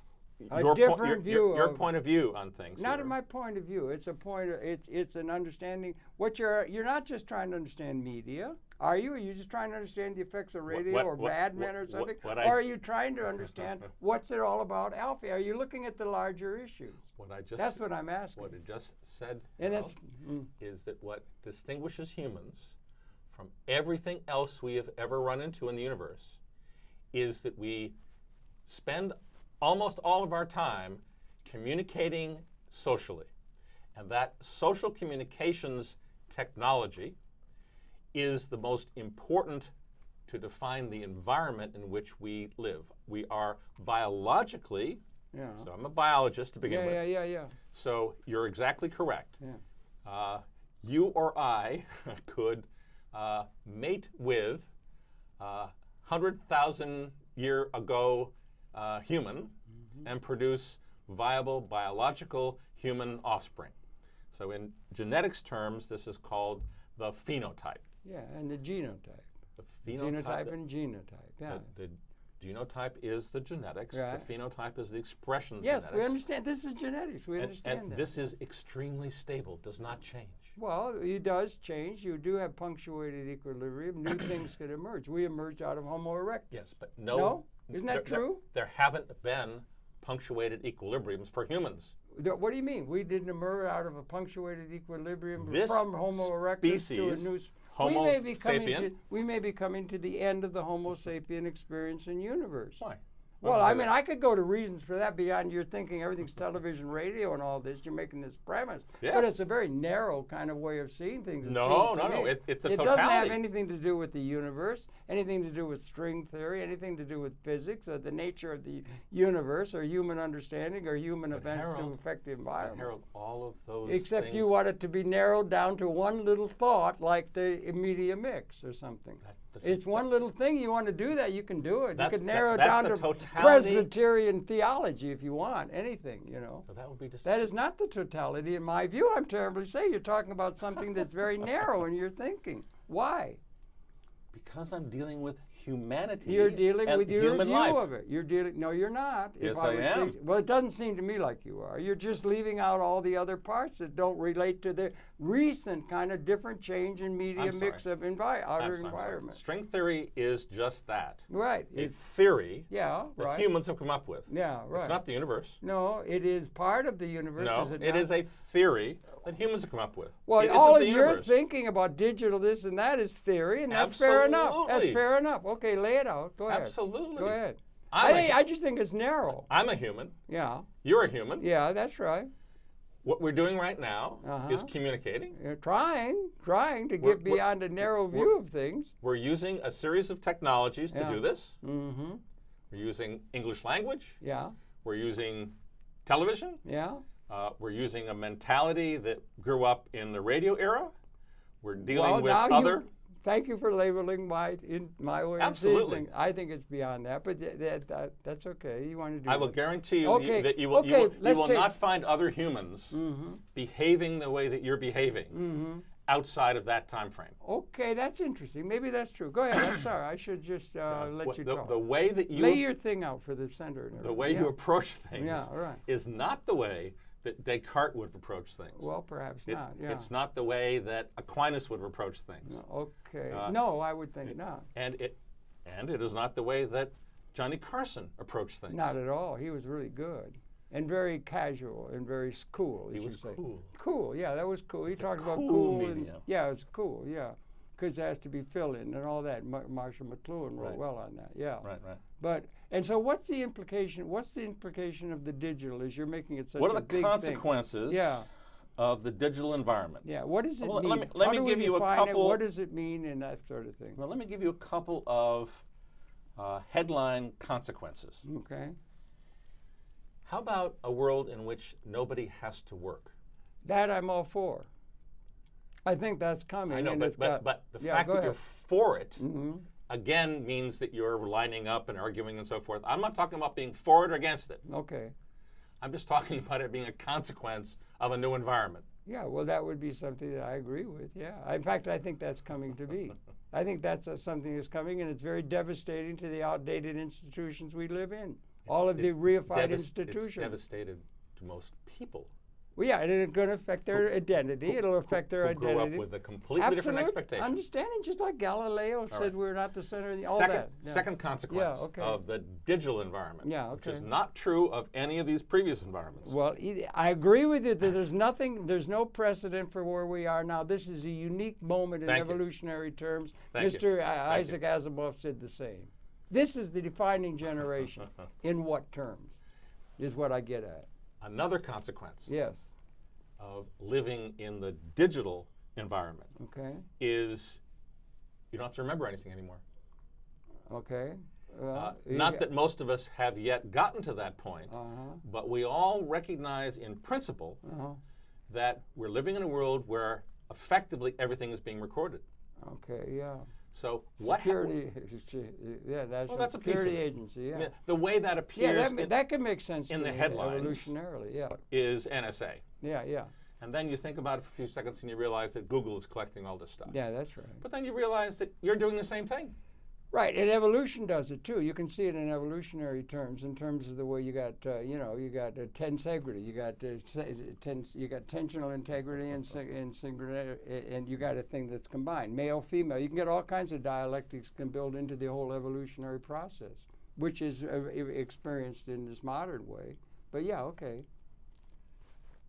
Speaker 1: your different view.
Speaker 2: Your point of view on things.
Speaker 1: Not in my point of view. It's a point. It's an understanding. You're not just trying to understand media, are you? Are you just trying to understand the effects of radio or Mad Men or something? Or are you trying to understand what's it all about, Alfie? Are you looking at the larger issues? That's what I'm asking.
Speaker 2: What I just said is that what distinguishes humans from everything else we have ever run into in the universe is that we spend almost all of our time communicating socially. And that social communications technology is the most important to define the environment in which we live. We are biologically, so I'm a biologist to begin with.
Speaker 1: Yeah.
Speaker 2: So you're exactly correct. You or I could mate with 100,000 year ago human and produce viable biological human offspring. So in genetics terms, this is called the phenotype.
Speaker 1: Yeah, and the genotype.
Speaker 2: The phenotype
Speaker 1: and genotype,
Speaker 2: The genotype is the genetics.
Speaker 1: Right.
Speaker 2: The phenotype is the expression of
Speaker 1: genetics.
Speaker 2: genetics.
Speaker 1: Yes, we understand. This is genetics. We understand that.
Speaker 2: This is extremely stable, does not change.
Speaker 1: Well, it does change. You do have punctuated equilibrium. New things could emerge. We emerged out of Homo erectus.
Speaker 2: Yes, but
Speaker 1: No? Isn't that true?
Speaker 2: There haven't been punctuated equilibriums for humans.
Speaker 1: What do you mean? We didn't emerge out of a punctuated equilibrium
Speaker 2: This
Speaker 1: from Homo erectus to a
Speaker 2: species,
Speaker 1: new...
Speaker 2: Homo sapien?
Speaker 1: We may be coming to the end of the Homo sapien experience in universe.
Speaker 2: Why?
Speaker 1: Well, I mean, I could go to reasons for that beyond your thinking everything's television, radio, and all this. You're making this premise.
Speaker 2: Yes.
Speaker 1: But it's a very narrow kind of way of seeing things.
Speaker 2: No. It's a totality.
Speaker 1: It doesn't have anything to do with the universe, anything to do with string theory, anything to do with physics, or the nature of the universe, or human understanding, or human events to affect the environment.
Speaker 2: Harold, all of those
Speaker 1: Except
Speaker 2: things,
Speaker 1: you want it to be narrowed down to one little thought, like the media mix or something. It's one little thing. You want to do that, you can do it. You can narrow it down to Presbyterian theology if you want, anything, you know.
Speaker 2: So that would be just
Speaker 1: that is not the totality in my view. I'm terribly sorry. You're talking about something that's very narrow in your thinking. Why?
Speaker 2: Because I'm dealing with humanity.
Speaker 1: You're dealing
Speaker 2: and
Speaker 1: with your
Speaker 2: human
Speaker 1: view
Speaker 2: life.
Speaker 1: of it. You're dealing. No, you're not.
Speaker 2: Yes, I am.
Speaker 1: Well, it doesn't seem to me like you are. You're just leaving out all the other parts that don't relate to the recent kind of different change in media mix of outer environment.
Speaker 2: String theory is just that.
Speaker 1: Right.
Speaker 2: A theory
Speaker 1: that
Speaker 2: humans have come up with.
Speaker 1: Yeah, right.
Speaker 2: It's not the universe.
Speaker 1: No, it is part of the universe.
Speaker 2: No,
Speaker 1: is it
Speaker 2: it
Speaker 1: not?
Speaker 2: is a theory that humans have come up with.
Speaker 1: Well,
Speaker 2: it
Speaker 1: all of
Speaker 2: the
Speaker 1: your
Speaker 2: universe.
Speaker 1: thinking about digital this and that is theory, and that's fair enough. That's
Speaker 2: Absolutely.
Speaker 1: fair enough. Okay, lay it out. Go ahead.
Speaker 2: Absolutely.
Speaker 1: Go ahead.
Speaker 2: I
Speaker 1: just think it's narrow.
Speaker 2: I'm a human.
Speaker 1: Yeah.
Speaker 2: You're a human.
Speaker 1: Yeah, that's right.
Speaker 2: What we're doing right now is communicating.
Speaker 1: You're trying to get beyond a narrow view of things.
Speaker 2: We're using a series of technologies to do this.
Speaker 1: Mm-hmm.
Speaker 2: We're using English language.
Speaker 1: Yeah.
Speaker 2: We're using television.
Speaker 1: Yeah.
Speaker 2: We're using a mentality that grew up in the radio era. We're dealing with
Speaker 1: now
Speaker 2: other.
Speaker 1: Thank you for labeling my way of seeing things. I think it's beyond that, but that's okay. You want to do
Speaker 2: I will
Speaker 1: it.
Speaker 2: guarantee you that you will not find other humans behaving the way that you're behaving outside of that time frame.
Speaker 1: Okay, that's interesting. Maybe that's true. Go ahead. I'm sorry. I should just let you talk.
Speaker 2: The way that you
Speaker 1: lay your thing out for the center.
Speaker 2: The way you approach things
Speaker 1: right.
Speaker 2: is not the way that Descartes would approach things.
Speaker 1: Well, perhaps not. Yeah.
Speaker 2: It's not the way that Aquinas would approach things.
Speaker 1: No, okay. No, I would think not.
Speaker 2: And it is not the way that Johnny Carson approached things.
Speaker 1: Not at all. He was really good and very casual and very cool.
Speaker 2: He was cool.
Speaker 1: Cool. Yeah, that was cool. He talked about
Speaker 2: cool
Speaker 1: cool.
Speaker 2: medium.
Speaker 1: Yeah, it's cool. Yeah, because there has to be fill-in and all that. Marshall McLuhan wrote well on that. Yeah.
Speaker 2: Right.
Speaker 1: But and so, what's the implication? What's the implication of the digital? As you're making it such
Speaker 2: what
Speaker 1: a
Speaker 2: are
Speaker 1: big
Speaker 2: the consequences of the digital environment?
Speaker 1: Yeah. What does it mean?
Speaker 2: Let me give you a couple.
Speaker 1: What does it mean and that sort of thing?
Speaker 2: Well, let me give you a couple of headline consequences.
Speaker 1: Okay.
Speaker 2: How about a world in which nobody has to work?
Speaker 1: That I'm all for. I think that's coming.
Speaker 2: I know, but the fact that you're for it again means that you're lining up and arguing and so forth. I'm not talking about being for it or against it.
Speaker 1: Okay.
Speaker 2: I'm just talking about it being a consequence of a new environment.
Speaker 1: Yeah, well, that would be something that I agree with, yeah. In fact, I think that's coming to be. I think that's something that's coming, and it's very devastating to the outdated institutions we live in. All of the reified institutions.
Speaker 2: It's devastated to most people.
Speaker 1: Well, yeah, and it's going to affect their identity. It'll affect their identity.
Speaker 2: Grew up with a completely different expectation.
Speaker 1: Understanding, just like Galileo said, we're not the center of the all
Speaker 2: second,
Speaker 1: that. Yeah.
Speaker 2: Second consequence of the digital environment, which is not true of any of these previous environments.
Speaker 1: Well, I agree with you that there's no precedent for where we are now. This is a unique moment in evolutionary terms. Mr. Isaac Asimov said the same. This is the defining generation. In what terms is what I get at.
Speaker 2: Another consequence
Speaker 1: of
Speaker 2: living in the digital environment is you don't have to remember anything anymore.
Speaker 1: Okay.
Speaker 2: Not that most of us have yet gotten to that point, but we all recognize in principle that we're living in a world where effectively everything is being recorded.
Speaker 1: Okay, yeah.
Speaker 2: So
Speaker 1: security, National Security Agency, yeah.
Speaker 2: The way that appears
Speaker 1: that can make sense
Speaker 2: in
Speaker 1: to
Speaker 2: the
Speaker 1: me,
Speaker 2: headlines
Speaker 1: evolutionarily,
Speaker 2: is NSA.
Speaker 1: Yeah.
Speaker 2: And then you think about it for a few seconds and you realize that Google is collecting all this stuff.
Speaker 1: Yeah, that's right.
Speaker 2: But then you realize that you're doing the same thing.
Speaker 1: Right, and evolution does it too. You can see it in evolutionary terms, in terms of the way you got, you got tensegrity, you got tensional integrity and and you got a thing that's combined, male, female. You can get all kinds of dialectics can build into the whole evolutionary process, which is experienced in this modern way. But yeah, okay.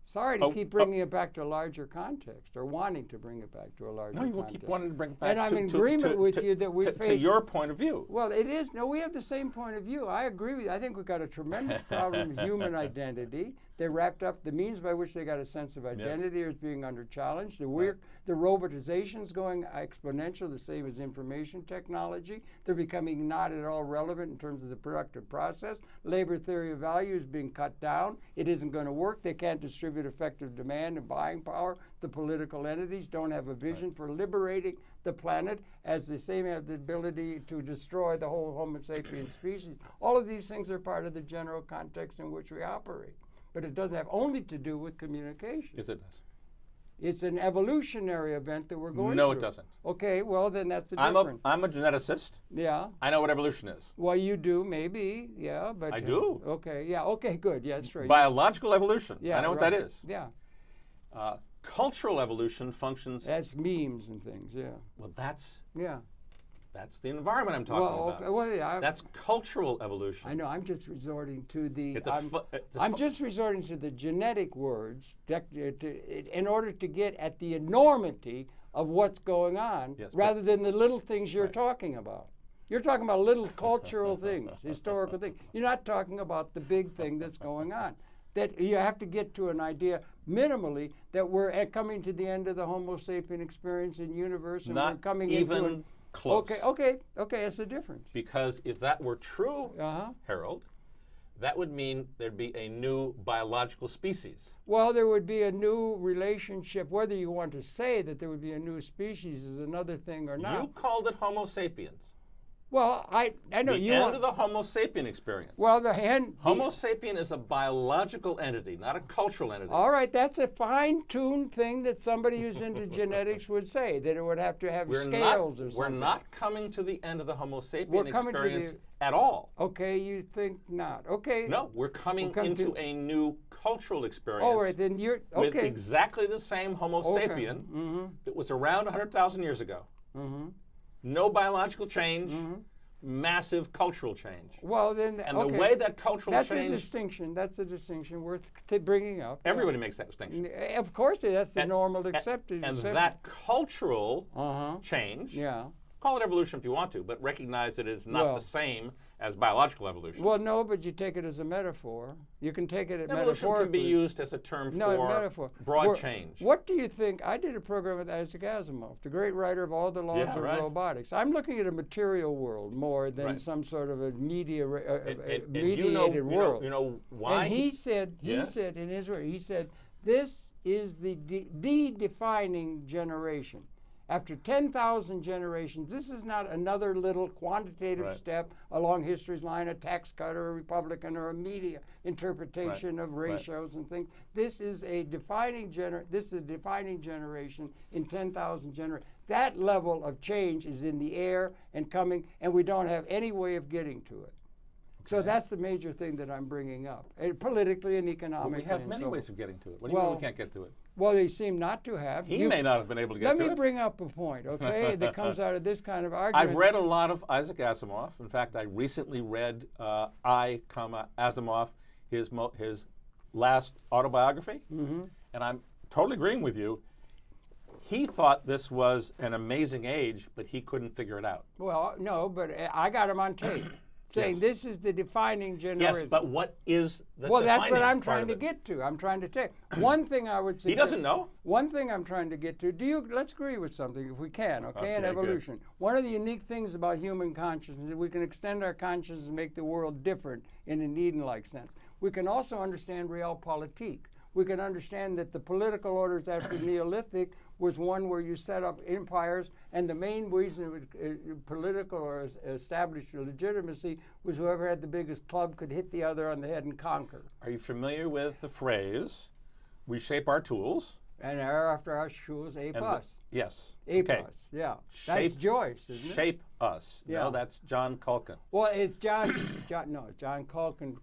Speaker 1: Sorry to keep bringing it back to a larger context, or wanting to bring it back to a larger context.
Speaker 2: No, you will keep wanting to bring it back
Speaker 1: and I'm in agreement with you that we face...
Speaker 2: To your point of view.
Speaker 1: Well, it is. No, we have the same point of view. I agree with you. I think we've got a tremendous problem with human identity. They wrapped up the means by which they got a sense of identity as being under challenge. The robotization is going exponential, the same as information technology. They're becoming not at all relevant in terms of the productive process. Labor theory of value is being cut down. It isn't going to work. They can't distribute effective demand and buying power. The political entities don't have a vision for liberating the planet, as the same have the ability to destroy the whole Homo sapiens species. All of these things are part of the general context in which we operate. But it doesn't have only to do with communication.
Speaker 2: Yes, it does.
Speaker 1: It's an evolutionary event that we're going through.
Speaker 2: No, it doesn't.
Speaker 1: Okay, well, then that's the difference.
Speaker 2: I'm a geneticist.
Speaker 1: Yeah.
Speaker 2: I know what evolution is.
Speaker 1: Well, you do, maybe, yeah. But
Speaker 2: I do.
Speaker 1: Okay, yeah, okay, good. Yeah, that's right.
Speaker 2: Biological evolution.
Speaker 1: Yeah,
Speaker 2: I know what that is.
Speaker 1: Yeah.
Speaker 2: Cultural evolution functions...
Speaker 1: That's memes and things, yeah.
Speaker 2: Well, that's...
Speaker 1: Yeah.
Speaker 2: That's the environment I'm talking about.
Speaker 1: Okay, well, yeah,
Speaker 2: that's cultural evolution.
Speaker 1: I know. I'm just resorting to the.
Speaker 2: I'm
Speaker 1: just resorting to the genetic words in order to get at the enormity of what's going on, rather than the little things you're talking about. You're talking about little cultural things, historical things. You're not talking about the big thing that's going on. That you have to get to an idea, minimally, that we're coming to the end of the Homo sapien experience in universe, and we're coming into
Speaker 2: close.
Speaker 1: Okay, that's the difference.
Speaker 2: Because if that were true, Harold, that would mean there'd be a new biological species.
Speaker 1: Well, there would be a new relationship. Whether you want to say that there would be a new species is another thing or not.
Speaker 2: You called it Homo sapiens.
Speaker 1: Well, I know
Speaker 2: the end of the Homo sapien experience.
Speaker 1: Well,
Speaker 2: Homo sapien is a biological entity, not a cultural entity.
Speaker 1: All right, that's a fine-tuned thing that somebody who's into genetics would say, that it would have to have scales or something.
Speaker 2: We're not coming to the end of the Homo sapien experience at all.
Speaker 1: Okay, you think not. Okay.
Speaker 2: No, we're coming into a new cultural experience.
Speaker 1: All right, then you're okay.
Speaker 2: With exactly the same Homo sapien that was around 100,000 years ago. No biological change, massive cultural change.
Speaker 1: Well, then,
Speaker 2: and the way that cultural change...
Speaker 1: That's a distinction worth bringing up.
Speaker 2: Everybody makes that distinction.
Speaker 1: Of course, that's the normal accepted.
Speaker 2: And that cultural change, call it evolution if you want to, but recognize it is not the same as biological evolution.
Speaker 1: Well, no, but you take it as a metaphor. You can take it metaphorically.
Speaker 2: Evolution can be used as a term for broad change.
Speaker 1: What do you think? I did a program with Isaac Asimov, the great writer of all the laws of robotics. I'm looking at a material world more than some sort of a mediated world.
Speaker 2: You know why?
Speaker 1: And he said in his work, he said, this is the defining generation. After 10,000 generations, this is not another little quantitative step along history's line, a tax cut or a Republican or a media interpretation of ratios and things. This is a defining generation in 10,000 generations. That level of change is in the air and coming, and we don't have any way of getting to it. So that's the major thing that I'm bringing up, politically and economically.
Speaker 2: Well, we have many ways of getting to it. What do you mean we can't get to it?
Speaker 1: Well, they seem not to have.
Speaker 2: He may not have been able to get to it.
Speaker 1: Let me bring up a point, okay, that comes out of this kind of argument.
Speaker 2: I've read a lot of Isaac Asimov. In fact, I recently read Asimov, his last autobiography, and I'm totally agreeing with you. He thought this was an amazing age, but he couldn't figure it out.
Speaker 1: Well, no, but I got him on tape. Saying this is the defining generation.
Speaker 2: Yes, but what is the
Speaker 1: Well, that's what I'm trying to get to. I'm trying to take one thing I would say.
Speaker 2: He doesn't know.
Speaker 1: One thing I'm trying to get to. Let's agree with something if we can, okay, in evolution. Good. One of the unique things about human consciousness is we can extend our consciousness and make the world different in an Eden-like sense. We can also understand realpolitik. We can understand that the political orders after Neolithic was one where you set up empires, and the main reason political or established legitimacy was whoever had the biggest club could hit the other on the head and conquer.
Speaker 2: Are you familiar with the phrase, we shape our tools?
Speaker 1: And after our tools ape us.
Speaker 2: Yes.
Speaker 1: A
Speaker 2: Okay.
Speaker 1: plus, yeah. That's
Speaker 2: Shape-
Speaker 1: Joyce, isn't it?
Speaker 2: Shape Us.
Speaker 1: Yeah.
Speaker 2: No, that's John Culkin.
Speaker 1: Well, it's John Culkin.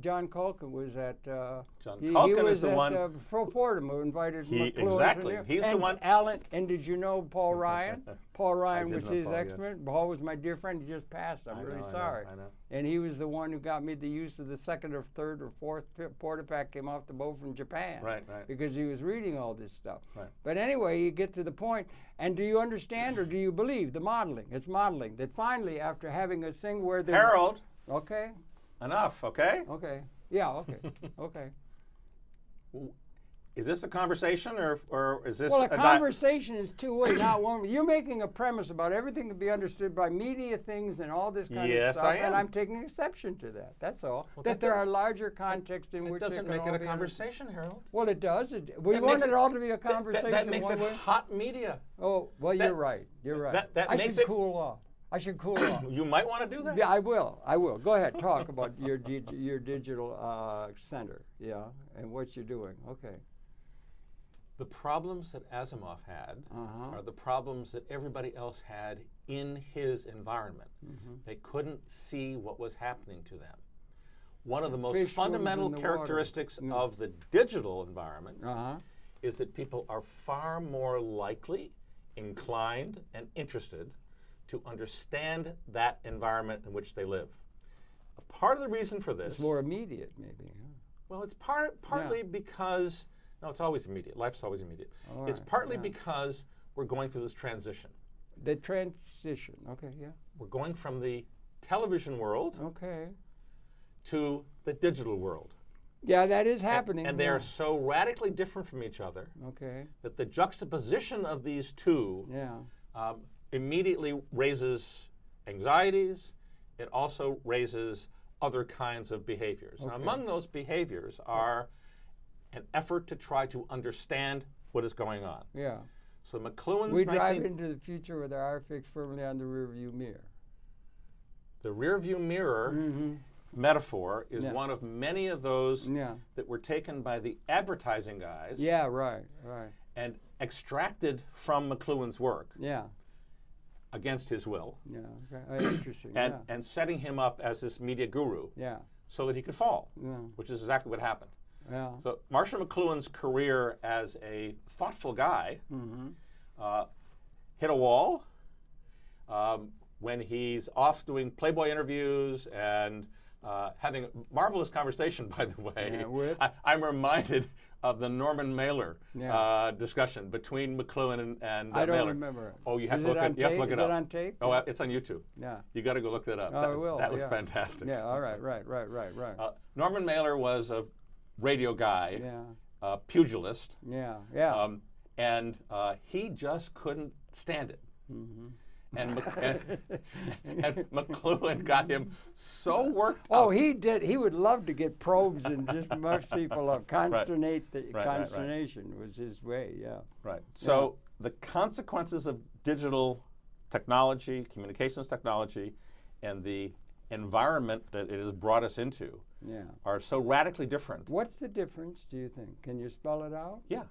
Speaker 1: John Culkin was at.
Speaker 2: John
Speaker 1: he
Speaker 2: Culkin
Speaker 1: was
Speaker 2: is the
Speaker 1: at,
Speaker 2: one.
Speaker 1: Fordham who invited McLuhan.
Speaker 2: Exactly. He's the
Speaker 1: and
Speaker 2: one.
Speaker 1: Alan, and did you know Paul Ryan? Paul Ryan
Speaker 2: did
Speaker 1: was
Speaker 2: know
Speaker 1: his
Speaker 2: Paul, yes.
Speaker 1: X-Men. Paul was my dear friend. He just passed. I'm really sorry.
Speaker 2: I know.
Speaker 1: And he was the one who got me the use of the second or third or fourth Portapac came off the boat from Japan.
Speaker 2: Right.
Speaker 1: Because he was reading all this stuff.
Speaker 2: Right.
Speaker 1: But anyway, you get to the point, and do you understand or do you believe the modeling? It's modeling that finally, after having a thing where the
Speaker 2: Harold.
Speaker 1: Okay.
Speaker 2: Enough. Okay.
Speaker 1: Okay. Yeah. Okay. Okay.
Speaker 2: Is this a conversation or is this
Speaker 1: Well, a conversation is two-way, not one. You're making a premise about everything to be understood by media things and all this kind of
Speaker 2: Yes,
Speaker 1: stuff,
Speaker 2: I am.
Speaker 1: and I'm taking exception to that. That's all.
Speaker 2: Well,
Speaker 1: that there are larger contexts in which
Speaker 2: It doesn't
Speaker 1: can
Speaker 2: make
Speaker 1: all
Speaker 2: it a
Speaker 1: be
Speaker 2: conversation, Harold.
Speaker 1: Well, it does. We
Speaker 2: That
Speaker 1: want
Speaker 2: makes
Speaker 1: it all to be a conversation.
Speaker 2: That makes
Speaker 1: one
Speaker 2: it
Speaker 1: way.
Speaker 2: hot media.
Speaker 1: Oh, well, you're right. You're right.
Speaker 2: that
Speaker 1: I
Speaker 2: makes
Speaker 1: should
Speaker 2: it-
Speaker 1: cool off. I should cool off.
Speaker 2: You might want to do that.
Speaker 1: Yeah, I will. I will. Go ahead. Talk about your digital center. Yeah, and what you're doing. Okay.
Speaker 2: The problems that Asimov had are the problems that everybody else had in his environment. They couldn't see what was happening to them. One of the most
Speaker 1: Fish swims
Speaker 2: fundamental
Speaker 1: in the
Speaker 2: characteristics
Speaker 1: water.
Speaker 2: of the digital environment
Speaker 1: Uh-huh.
Speaker 2: is that people are far more likely, inclined, and interested to understand that environment in which they live. A part of the reason for this,
Speaker 1: It's more immediate, maybe. Huh?
Speaker 2: well, it's partly because, no, it's always immediate. Life's always immediate.
Speaker 1: All
Speaker 2: It's
Speaker 1: right,
Speaker 2: partly
Speaker 1: yeah.
Speaker 2: because we're going through this transition.
Speaker 1: The transition. Okay, yeah.
Speaker 2: We're going from the television world
Speaker 1: Okay.
Speaker 2: to the digital world.
Speaker 1: Yeah, that is happening.
Speaker 2: And they are so radically different from each other
Speaker 1: Okay.
Speaker 2: that the juxtaposition of these two
Speaker 1: Yeah.
Speaker 2: immediately raises anxieties. It also raises other kinds of behaviors. And
Speaker 1: Okay.
Speaker 2: among those behaviors are an effort to try to understand what is going on.
Speaker 1: Yeah.
Speaker 2: So McLuhan's
Speaker 1: We drive into the future with our eye fixed firmly on the rearview mirror.
Speaker 2: the rearview mirror metaphor is
Speaker 1: Yeah.
Speaker 2: one of many of those
Speaker 1: Yeah.
Speaker 2: that were taken by the advertising guys
Speaker 1: Yeah, right, right.
Speaker 2: and extracted from McLuhan's work
Speaker 1: Yeah.
Speaker 2: against his will
Speaker 1: Yeah. Okay. Interesting.
Speaker 2: and setting him up as this media guru
Speaker 1: Yeah.
Speaker 2: so that he could fall,
Speaker 1: Yeah.
Speaker 2: which is exactly what happened.
Speaker 1: Yeah.
Speaker 2: So Marshall McLuhan's career as a thoughtful guy hit a wall when he's off doing Playboy interviews and having a marvelous conversation, by the way.
Speaker 1: Yeah, with?
Speaker 2: I'm reminded of the Norman Mailer
Speaker 1: Yeah.
Speaker 2: discussion between McLuhan and
Speaker 1: I don't
Speaker 2: Mailer.
Speaker 1: remember it.
Speaker 2: Oh, you have
Speaker 1: Is
Speaker 2: to look
Speaker 1: it on
Speaker 2: it. You have to
Speaker 1: tape?
Speaker 2: look it
Speaker 1: Is
Speaker 2: up.
Speaker 1: it on tape?
Speaker 2: Oh, it's on YouTube.
Speaker 1: Yeah.
Speaker 2: You got to go look that up.
Speaker 1: Oh, I will.
Speaker 2: That was
Speaker 1: yeah.
Speaker 2: fantastic.
Speaker 1: Yeah. All right. Right.
Speaker 2: Norman Mailer was a radio guy,
Speaker 1: Yeah.
Speaker 2: pugilist.
Speaker 1: Yeah. Yeah.
Speaker 2: And he just couldn't stand it. And McLuhan got him so worked up.
Speaker 1: Oh, he did. He would love to get probes and just mush people up. Consternate the
Speaker 2: Right.
Speaker 1: consternation was his way. Yeah.
Speaker 2: Right. So the consequences of digital technology, communications technology, and the environment that it has brought us into
Speaker 1: Yeah.
Speaker 2: are so radically different.
Speaker 1: What's the difference, do you think? Can you spell it out?
Speaker 2: Yeah,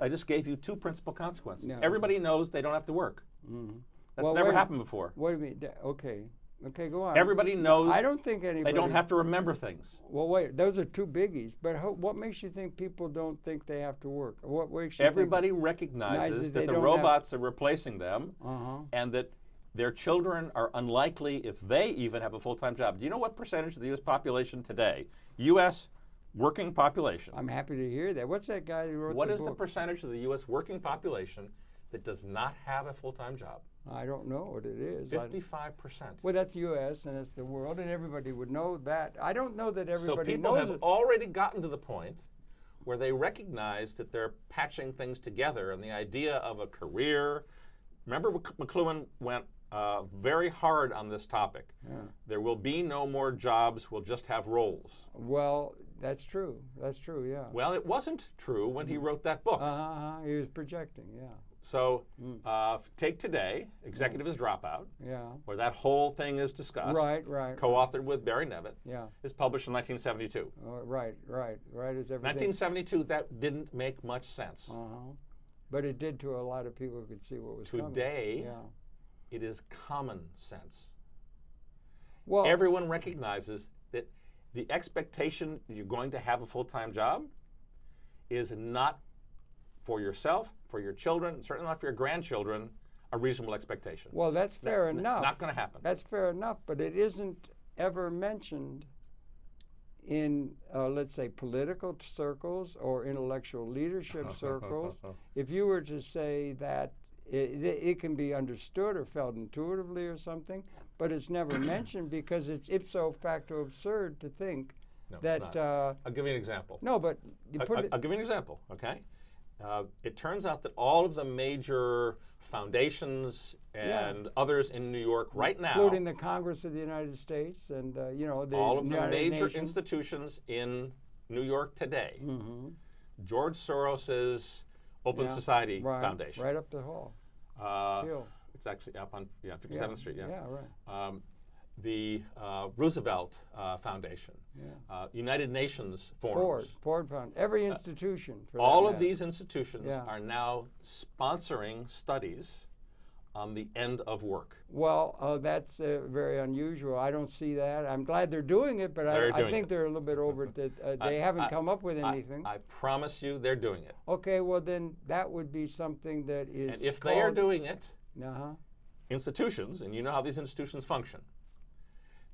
Speaker 2: I just gave you two principal consequences.
Speaker 1: Yeah.
Speaker 2: Everybody knows they don't have to work. That's
Speaker 1: Well,
Speaker 2: never
Speaker 1: wait-
Speaker 2: happened before.
Speaker 1: What do you mean? Okay. Okay, go on.
Speaker 2: Everybody knows
Speaker 1: I don't think anybody.
Speaker 2: they don't have to remember things.
Speaker 1: Well, wait. Those are two biggies. But what makes you think people don't think they have to work? What makes you
Speaker 2: Everybody recognizes
Speaker 1: they
Speaker 2: that the
Speaker 1: don't
Speaker 2: robots are replacing them
Speaker 1: Uh-huh.
Speaker 2: and that their children are unlikely, if they even have a full-time job. Do you know what percentage of the U.S. population today, U.S. working population,
Speaker 1: I'm happy to hear that. What's that guy who wrote
Speaker 2: what
Speaker 1: the
Speaker 2: is the
Speaker 1: book?
Speaker 2: percentage of the U.S. working population that does not have a full-time job?
Speaker 1: I don't know what it is.
Speaker 2: 55%.
Speaker 1: Well, that's U.S. and it's the world, and everybody would know that. I don't know that
Speaker 2: So
Speaker 1: everybody
Speaker 2: people
Speaker 1: knows
Speaker 2: have
Speaker 1: it.
Speaker 2: already gotten to the point where they recognize that they're patching things together, and the idea of a career. Remember, McLuhan went very hard on this topic.
Speaker 1: Yeah.
Speaker 2: There will be no more jobs, we'll just have roles.
Speaker 1: Well, that's true. That's true, yeah.
Speaker 2: Well, it wasn't true when he wrote that book.
Speaker 1: He was projecting, yeah.
Speaker 2: So take Today, Executive is Dropout,
Speaker 1: Yeah.
Speaker 2: where that whole thing is discussed,
Speaker 1: Right.
Speaker 2: co-authored with Barry Nevitt,
Speaker 1: Yeah.
Speaker 2: is published in 1972.
Speaker 1: Right as everything.
Speaker 2: 1972, that didn't make much sense.
Speaker 1: But it did to a lot of people who could see what was coming.
Speaker 2: Today,
Speaker 1: Yeah.
Speaker 2: it is common sense.
Speaker 1: Well,
Speaker 2: Everyone recognizes that the expectation you're going to have a full-time job is not for yourself, for your children, certainly not for your grandchildren, a reasonable expectation.
Speaker 1: well, that's fair enough.
Speaker 2: Not going to happen.
Speaker 1: That's fair enough, but it isn't ever mentioned in, let's say, political circles or intellectual leadership circles. If you were to say that it can be understood or felt intuitively or something, but it's never mentioned because it's ipso facto absurd to think
Speaker 2: No, it's
Speaker 1: that.
Speaker 2: not. I'll give you an example.
Speaker 1: No, but you put
Speaker 2: I'll
Speaker 1: it.
Speaker 2: give you an example, okay? It turns out that all of the major foundations and others in New York right now,
Speaker 1: including the Congress of the United States and the
Speaker 2: all of the
Speaker 1: United
Speaker 2: major
Speaker 1: Nations.
Speaker 2: institutions in New York today,
Speaker 1: Mm-hmm.
Speaker 2: George Soros's Open
Speaker 1: Yeah,
Speaker 2: Society
Speaker 1: right,
Speaker 2: Foundation.
Speaker 1: right up the hall. Still.
Speaker 2: It's actually up on 57th
Speaker 1: Yeah,
Speaker 2: Street, yeah.
Speaker 1: Yeah, right.
Speaker 2: The Roosevelt Foundation, United Nations forums.
Speaker 1: Ford Fund, every institution. For that
Speaker 2: All of
Speaker 1: matter.
Speaker 2: these institutions
Speaker 1: Yeah.
Speaker 2: are now sponsoring studies on the end of work.
Speaker 1: Well, that's very unusual. I don't see that. I'm glad they're doing it, but
Speaker 2: They're
Speaker 1: I
Speaker 2: doing
Speaker 1: think
Speaker 2: it.
Speaker 1: they're a little bit over it. That they haven't come up with anything.
Speaker 2: I promise you they're doing it.
Speaker 1: Okay, well then that would be something that is.
Speaker 2: And if they are doing it,
Speaker 1: Uh-huh.
Speaker 2: institutions, and you know how these institutions function,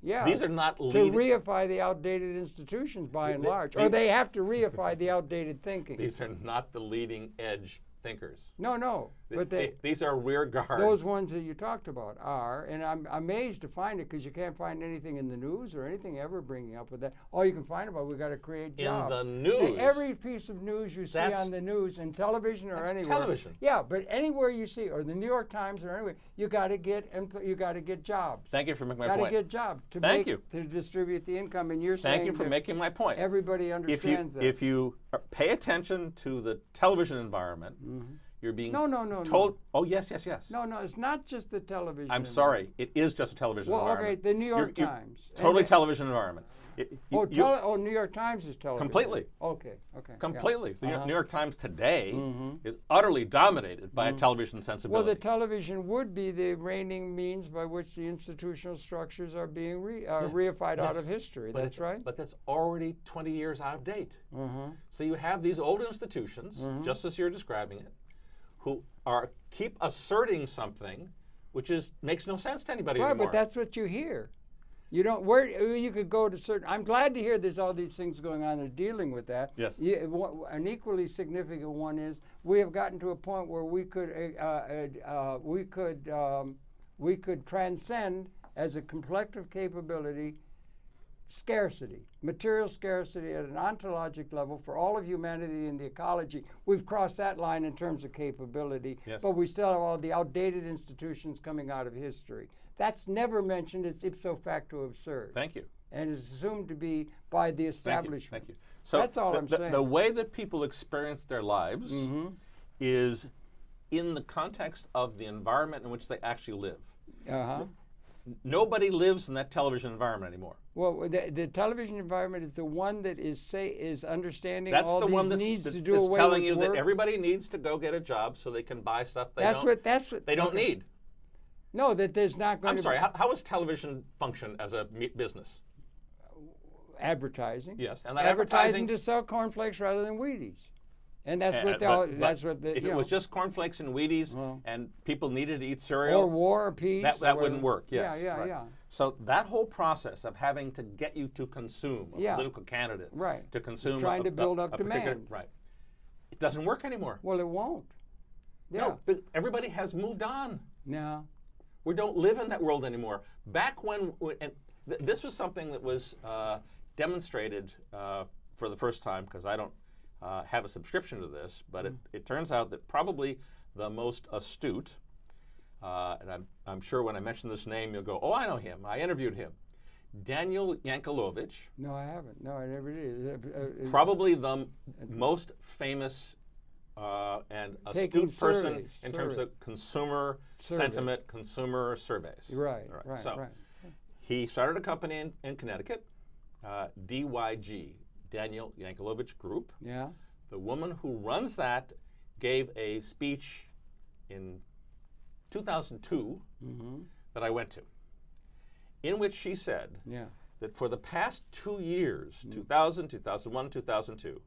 Speaker 1: Yeah.
Speaker 2: these are not
Speaker 1: to
Speaker 2: leading.
Speaker 1: reify the outdated institutions by and
Speaker 2: They-
Speaker 1: large,
Speaker 2: they-
Speaker 1: or they have to reify the outdated thinking.
Speaker 2: These are not the leading edge thinkers.
Speaker 1: No, but
Speaker 2: These are rear guard.
Speaker 1: those ones that you talked about are, and I'm amazed to find it because you can't find anything in the news or anything ever bringing up with that. All you can find about, we got to create jobs.
Speaker 2: the news.
Speaker 1: Every piece of news you see
Speaker 2: That's-
Speaker 1: on the news, in television or
Speaker 2: that's
Speaker 1: anywhere.
Speaker 2: television.
Speaker 1: Yeah, but anywhere you see, or the New York Times or anywhere, you got to get jobs.
Speaker 2: Thank you for making my
Speaker 1: Got to
Speaker 2: point.
Speaker 1: get jobs to
Speaker 2: Thank you.
Speaker 1: to distribute the income, and you're
Speaker 2: Thank
Speaker 1: saying
Speaker 2: you for
Speaker 1: that
Speaker 2: making my point.
Speaker 1: everybody understands that.
Speaker 2: If you pay attention to the television environment, you're being
Speaker 1: No.
Speaker 2: told. Oh yes.
Speaker 1: No, it's not just the television.
Speaker 2: I'm
Speaker 1: environment.
Speaker 2: sorry. It is just a television
Speaker 1: Well, okay,
Speaker 2: environment.
Speaker 1: the New York
Speaker 2: You're
Speaker 1: Times. And
Speaker 2: Totally
Speaker 1: the-
Speaker 2: television environment.
Speaker 1: New York Times is television.
Speaker 2: Completely.
Speaker 1: Okay. Yeah.
Speaker 2: Completely. The
Speaker 1: Uh-huh.
Speaker 2: New York Times today is utterly dominated by a television
Speaker 1: Well,
Speaker 2: sensibility.
Speaker 1: the television would be the reigning means by which the institutional structures are being reified out
Speaker 2: Yes.
Speaker 1: of history.
Speaker 2: But
Speaker 1: That's
Speaker 2: it's-
Speaker 1: right.
Speaker 2: But that's already 20 years out of date.
Speaker 1: Mm-hmm.
Speaker 2: So you have these old institutions, just as you're describing it, who keep asserting something which makes no sense to anybody
Speaker 1: Right,
Speaker 2: anymore.
Speaker 1: but that's what you hear. You don't. You could go to certain. I'm glad to hear there's all these things going on that are dealing with that.
Speaker 2: Yes.
Speaker 1: An equally significant one is we have gotten to a point where we could transcend as a collective capability scarcity, material scarcity at an ontologic level for all of humanity and the ecology. We've crossed that line in terms of capability,
Speaker 2: Yes.
Speaker 1: but we still have all the outdated institutions coming out of history. That's never mentioned. It's ipso facto absurd.
Speaker 2: Thank you.
Speaker 1: And is assumed to be by the establishment.
Speaker 2: Thank you. So
Speaker 1: That's all I'm saying.
Speaker 2: The way that people experience their lives
Speaker 1: Mm-hmm.
Speaker 2: is in the context of the environment in which they actually live.
Speaker 1: Uh-huh.
Speaker 2: Nobody lives in that television environment anymore.
Speaker 1: Well, the television environment is the one that is understanding
Speaker 2: That's
Speaker 1: all
Speaker 2: the
Speaker 1: these
Speaker 2: one that's,
Speaker 1: needs
Speaker 2: that's,
Speaker 1: to do
Speaker 2: that's
Speaker 1: away
Speaker 2: telling
Speaker 1: with
Speaker 2: you
Speaker 1: work.
Speaker 2: that everybody needs to go get a job so they can buy stuff they
Speaker 1: That's what
Speaker 2: they don't
Speaker 1: okay.
Speaker 2: need.
Speaker 1: No, that there's not going
Speaker 2: I'm
Speaker 1: to
Speaker 2: sorry.
Speaker 1: be
Speaker 2: How does television function as a business?
Speaker 1: advertising.
Speaker 2: Yes, and that
Speaker 1: advertising to sell cornflakes rather than Wheaties. And that's what that's what the
Speaker 2: if
Speaker 1: you
Speaker 2: it
Speaker 1: know,
Speaker 2: was just cornflakes and Wheaties
Speaker 1: Well.
Speaker 2: and people needed to eat cereal,
Speaker 1: or war or peace.
Speaker 2: that
Speaker 1: or
Speaker 2: wouldn't
Speaker 1: whatever.
Speaker 2: work. Yes,
Speaker 1: Yeah.
Speaker 2: right. So that whole process of having to get you to consume a
Speaker 1: Yeah.
Speaker 2: political candidate,
Speaker 1: Right.
Speaker 2: to consume
Speaker 1: trying to build up
Speaker 2: a particular,
Speaker 1: demand.
Speaker 2: right? It doesn't work anymore.
Speaker 1: Well, it won't. Yeah.
Speaker 2: No, but everybody has moved on.
Speaker 1: No.
Speaker 2: We don't live in that world anymore. Back when, this was something that was demonstrated for the first time, because I don't have a subscription to this, but it turns out that probably the most astute, and I'm sure when I mention this name, you'll go, oh, I know him. I interviewed him. Daniel Yankelovich,
Speaker 1: No, I haven't. No, I never did.
Speaker 2: probably the most famous and
Speaker 1: Taking
Speaker 2: astute person
Speaker 1: surveys,
Speaker 2: in terms of consumer sentiment, consumer surveys.
Speaker 1: Right.
Speaker 2: So he started a company in Connecticut, DYG, Daniel Yankelovich Group.
Speaker 1: Yeah.
Speaker 2: The woman who runs that gave a speech in 2002 that I went to, in which she said that for the past 2 years, 2000, 2001, 2002,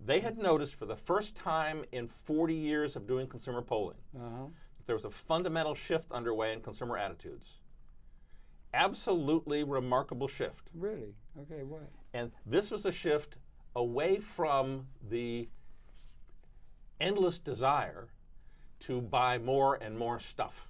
Speaker 2: they had noticed for the first time in 40 years of doing consumer polling that there was a fundamental shift underway in consumer attitudes. Absolutely remarkable shift.
Speaker 1: Really? Okay, what?
Speaker 2: And this was a shift away from the endless desire to buy more and more stuff.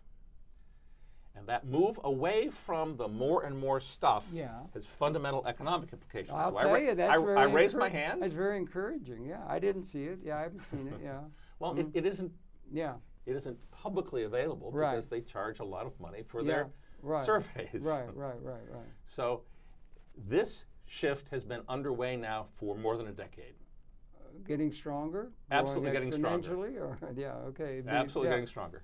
Speaker 2: And that move away from the more and more stuff has fundamental economic implications.
Speaker 1: I'll
Speaker 2: so
Speaker 1: tell you, that's very
Speaker 2: I raised my hand.
Speaker 1: That's very encouraging. Yeah, I didn't see it. Yeah, I haven't seen it. Yeah.
Speaker 2: Well, it isn't. Yeah. It isn't publicly available because they charge a lot of money for their surveys.
Speaker 1: Right.
Speaker 2: So, this shift has been underway now for more than a decade.
Speaker 1: Getting stronger?
Speaker 2: Absolutely getting stronger.
Speaker 1: Or
Speaker 2: Absolutely getting stronger.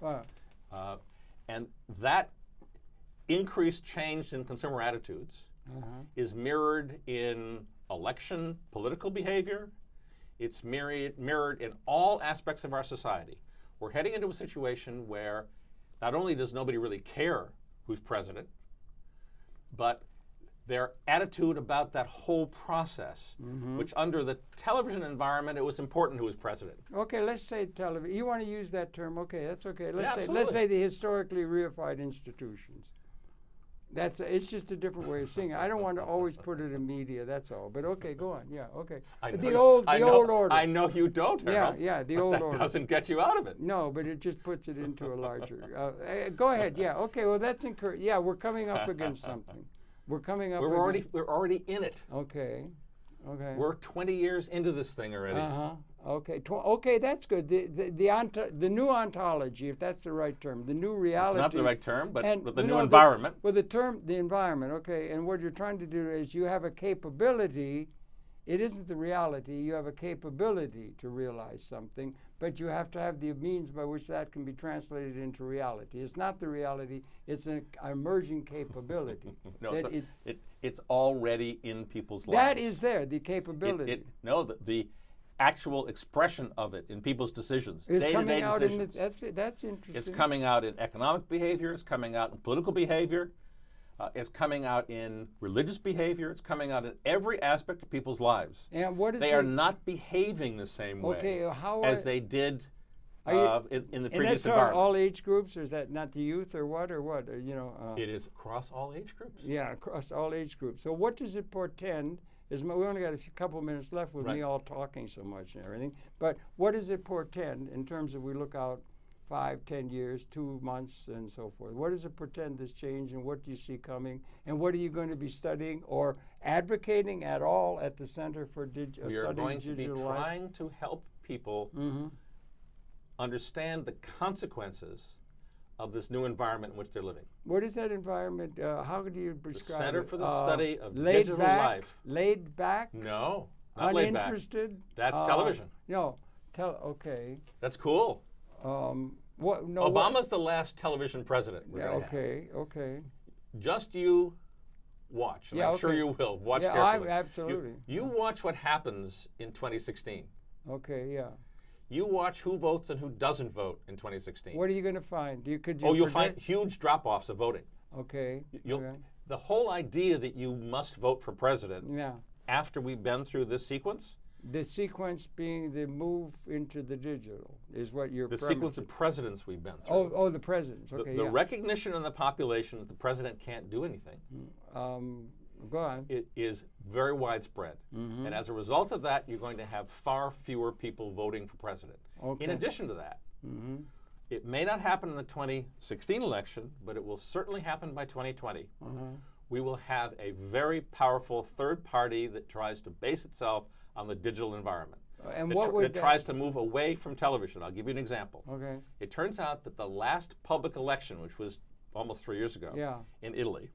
Speaker 2: And that increased change in consumer attitudes is mirrored in election political behavior. It's mirrored in all aspects of our society. We're heading into a situation where not only does nobody really care who's president, but their attitude about that whole process, which under the television environment, it was important who was president.
Speaker 1: Okay, let's say television. You want to use that term? Okay, that's okay.
Speaker 2: Let's
Speaker 1: Let's say the historically reified institutions. It's just a different way of seeing it. I don't want to always put it in media. That's all. But okay, go on. Yeah, okay. The old order.
Speaker 2: I know you don't, Harold.
Speaker 1: Yeah, the old order.
Speaker 2: That doesn't get you out of it.
Speaker 1: No, but it just puts it into a larger. Go ahead. Yeah. Okay. Well, that's encouraging. Yeah, we're coming up against something. We're coming up.
Speaker 2: We're already in it.
Speaker 1: Okay.
Speaker 2: We're 20 years into this thing already.
Speaker 1: Okay. Okay, that's good. The new ontology, if that's the right term, the new reality.
Speaker 2: It's not the right term, but the new environment.
Speaker 1: The environment. Okay. And what you're trying to do is you have a capability. It isn't the reality. You have a capability to realize something, but you have to have the means by which that can be translated into reality. It's not the reality. It's an emerging capability.
Speaker 2: No, it's already in people's lives.
Speaker 1: That is there, the capability.
Speaker 2: The actual expression of it in people's decisions, day-to-day decisions.
Speaker 1: That's interesting.
Speaker 2: It's coming out in economic behavior. It's coming out in political behavior. It's coming out in religious behavior. It's coming out in every aspect of people's lives.
Speaker 1: And what is
Speaker 2: they are not behaving the same way as they did in the previous environment.
Speaker 1: All age groups, or is that not the youth, or what?
Speaker 2: It is across all age groups.
Speaker 1: Yeah, across all age groups. So what does it portend? We only got a couple minutes left with me all talking so much and everything. But what does it portend in terms of we look out 5, 10 years, 2 months, and so forth? What does it portend this change, and what do you see coming? And what are you going to be studying or advocating at all at the Center for Studying Digital Life?
Speaker 2: We are going to be trying to help people understand the consequences of this new environment in which they're living.
Speaker 1: What is that environment? How do you describe it?
Speaker 2: The Center for the Study of Digital Life.
Speaker 1: Laid back?
Speaker 2: No, not laid back.
Speaker 1: Uninterested?
Speaker 2: That's television.
Speaker 1: No, okay.
Speaker 2: That's cool. Obama's the last television president.
Speaker 1: Okay.
Speaker 2: Just you watch, and I'm sure you will. Watch carefully.
Speaker 1: Absolutely.
Speaker 2: You watch what happens in 2016.
Speaker 1: Okay, yeah.
Speaker 2: You watch who votes and who doesn't vote in 2016.
Speaker 1: What are you going to find?
Speaker 2: You'll find huge drop-offs of voting.
Speaker 1: Okay.
Speaker 2: The whole idea that you must vote for president after we've been through this sequence.
Speaker 1: The sequence being the move into the digital is what you're
Speaker 2: The sequence of presidents we've been through.
Speaker 1: The presidents. Okay.
Speaker 2: The recognition in the population that the president can't do anything.
Speaker 1: Go on.
Speaker 2: It is very widespread. And as a result of that, you're going to have far fewer people voting for president. In addition to that, it may not happen in the 2016 election, but it will certainly happen by 2020. We will have a very powerful third party that tries to base itself on the digital environment.
Speaker 1: And
Speaker 2: that tries to move away from television. I'll give you an example.
Speaker 1: Okay.
Speaker 2: It turns out that the last public election, which was almost 3 years ago in Italy,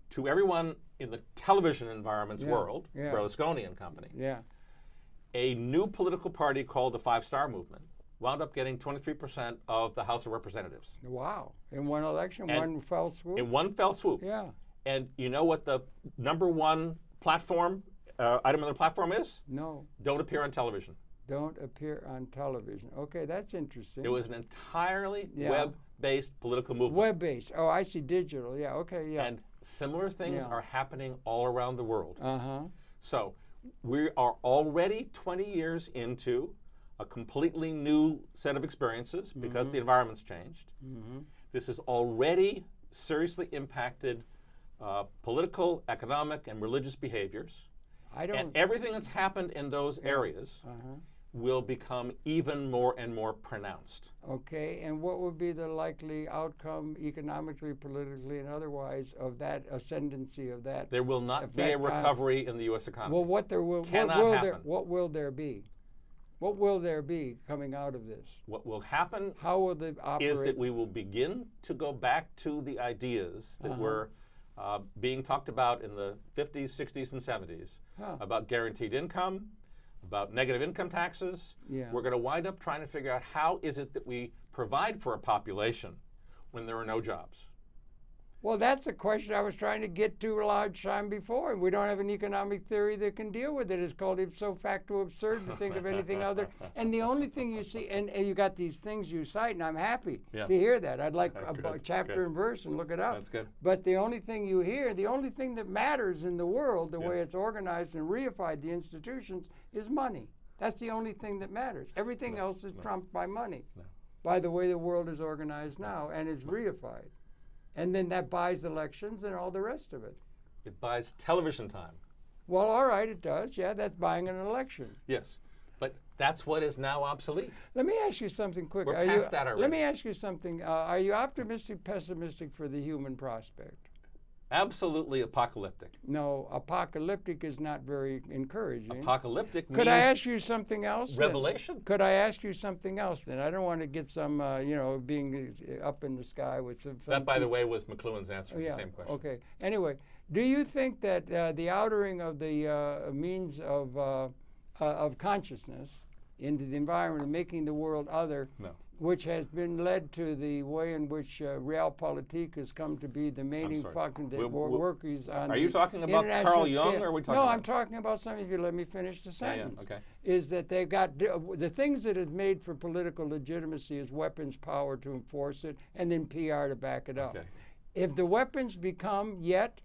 Speaker 2: to everyone in the television environment's world, Berlusconi and company, a new political party called the Five Star Movement wound up getting 23% of the House of Representatives.
Speaker 1: Wow. In one election, one fell swoop?
Speaker 2: In one fell swoop.
Speaker 1: Yeah.
Speaker 2: And you know what the number one platform item on the platform is?
Speaker 1: No.
Speaker 2: Don't appear on television.
Speaker 1: don't appear on television. Okay, that's interesting.
Speaker 2: It was an entirely web-based political movement.
Speaker 1: Web-based. Oh, I see. Digital. Yeah. Okay. Yeah.
Speaker 2: And similar things are happening all around the world.
Speaker 1: Uh-huh.
Speaker 2: So we are already 20 years into a completely new set of experiences because the environment's changed. This has already seriously impacted political, economic, and religious behaviors. And everything that's happened in those areas will become even more and more pronounced.
Speaker 1: Okay, and what would be the likely outcome economically, politically, and otherwise of that ascendancy of that?
Speaker 2: There will not be a recovery in the U.S. economy.
Speaker 1: Well, what will there be? What will there be coming out of this?
Speaker 2: What will happen
Speaker 1: How will they operate?
Speaker 2: is that we will begin to go back to the ideas that were being talked about in the 50s, 60s, and 70s about guaranteed income, about negative income taxes. We're going to wind up trying to figure out how is it that we provide for a population when there are no jobs.
Speaker 1: Well, that's a question I was trying to get to a large time before, and we don't have an economic theory that can deal with it. It's called ipso facto absurd to think of anything other. And the only thing you see, and you got these things you cite, and I'm happy to hear that. I'd like a chapter and verse and look it up.
Speaker 2: That's good.
Speaker 1: But the only thing you hear, the only thing that matters in the world, the way it's organized and reified, the institutions, is money. That's the only thing that matters. Everything else is trumped by money, by the way the world is organized now and is reified. And then that buys elections and all the rest of it.
Speaker 2: It buys television time.
Speaker 1: Well, all right, it does. Yeah, that's buying an election.
Speaker 2: Yes, but that's what is now obsolete.
Speaker 1: Let me ask you something quick.
Speaker 2: We're past that already.
Speaker 1: Let me ask you something. Are you optimistic, pessimistic for the human prospect?
Speaker 2: Absolutely apocalyptic.
Speaker 1: No, apocalyptic is not very encouraging.
Speaker 2: Apocalyptic means
Speaker 1: Could I ask you something else?
Speaker 2: Revelation.
Speaker 1: Could I ask you something else then? I don't want to get some, being up in the sky with some.
Speaker 2: That, by the way, was McLuhan's answer to the same question.
Speaker 1: Okay. Anyway, do you think that the outering of the means of consciousness into the environment and making the world other, which has been led to the way in which realpolitik has come to be the main function that workers on.
Speaker 2: Are you talking about Carl Jung, or are we talking about?
Speaker 1: No, I'm talking about something. If you let me finish the sentence,
Speaker 2: okay.
Speaker 1: Is that they've got the things that is made for political legitimacy is weapons power to enforce it, and then PR to back it up.
Speaker 2: Okay.
Speaker 1: If the weapons become yet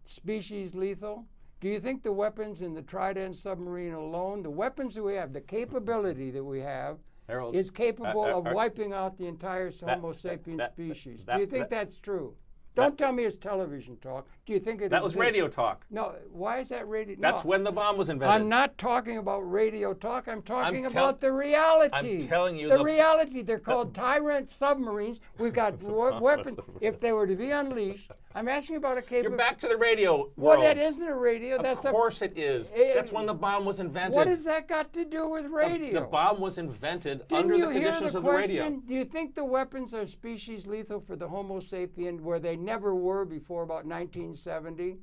Speaker 1: species lethal, do you think the weapons in the Trident submarine alone, the weapons that we have, the capability that we have,
Speaker 2: Harold,
Speaker 1: is capable of wiping out the entire Homo sapiens species? Do you think that's true? Don't tell me it's television talk. Do you think it
Speaker 2: That was radio talk.
Speaker 1: No, why is that radio?
Speaker 2: That's when the bomb was invented.
Speaker 1: I'm not talking about radio talk. I'm talking about the reality.
Speaker 2: I'm telling you
Speaker 1: the reality. They're called Tyrant submarines. We've got weapons. If they were to be unleashed, I'm asking about a capability.
Speaker 2: You're back to the radio world.
Speaker 1: Well, that isn't a radio.
Speaker 2: Of course it is. That's when the bomb was invented.
Speaker 1: What has that got to do with radio?
Speaker 2: The bomb was invented under the conditions of the radio.
Speaker 1: Do you think the weapons are species lethal for the Homo sapien where they never were before about 1970?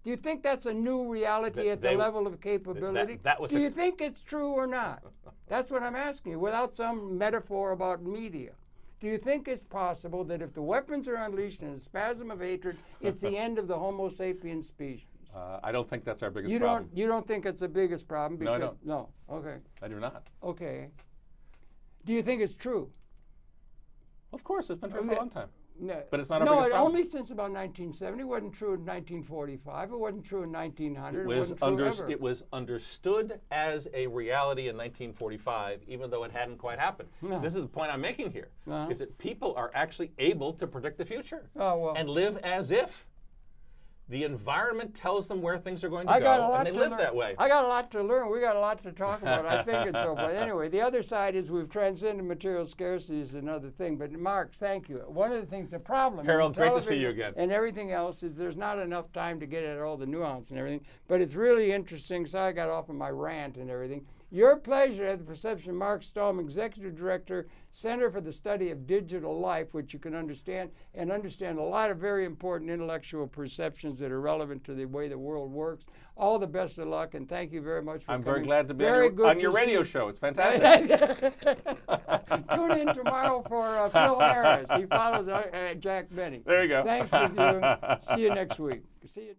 Speaker 1: Do you think that's a new reality at the level of capability? Do you think it's true or not? That's what I'm asking you, without some metaphor about media. Do you think it's possible that if the weapons are unleashed in a spasm of hatred, it's the end of the Homo sapiens species?
Speaker 2: I don't think that's our biggest problem.
Speaker 1: You don't think it's the biggest problem?
Speaker 2: No, I don't.
Speaker 1: No, okay.
Speaker 2: I do not.
Speaker 1: Okay. Do you think it's true?
Speaker 2: Of course, it's been true for a long time.
Speaker 1: No,
Speaker 2: but it's not our biggest problem.
Speaker 1: Only since about 1970. It wasn't true in 1945. It wasn't true in 1900. It wasn't true ever.
Speaker 2: It was understood as a reality in 1945, even though it hadn't quite happened. This is the point I'm making here, is that people are actually able to predict the future and live as if the environment tells them where things are going to go, and they live that way.
Speaker 1: I got a lot to learn. We got a lot to talk about. I think it's so. But anyway, the other side is we've transcended material scarcity is another thing. But Mark, thank you. One of the things, the problem,
Speaker 2: Harold, great to see you again.
Speaker 1: And everything else is there's not enough time to get at all the nuance and everything. But it's really interesting. So I got off of my rant and everything. Your pleasure at the Perception, Mark Stahlman, Executive Director, Center for the Study of Digital Life, which you can understand a lot of very important intellectual perceptions that are relevant to the way the world works. All the best of luck, and thank you very much for coming.
Speaker 2: I'm very glad to be on your radio show. It's fantastic.
Speaker 1: Tune in tomorrow for Phil Harris. He follows Jack Benny.
Speaker 2: There you go.
Speaker 1: Thanks for viewing. See you next week. See you.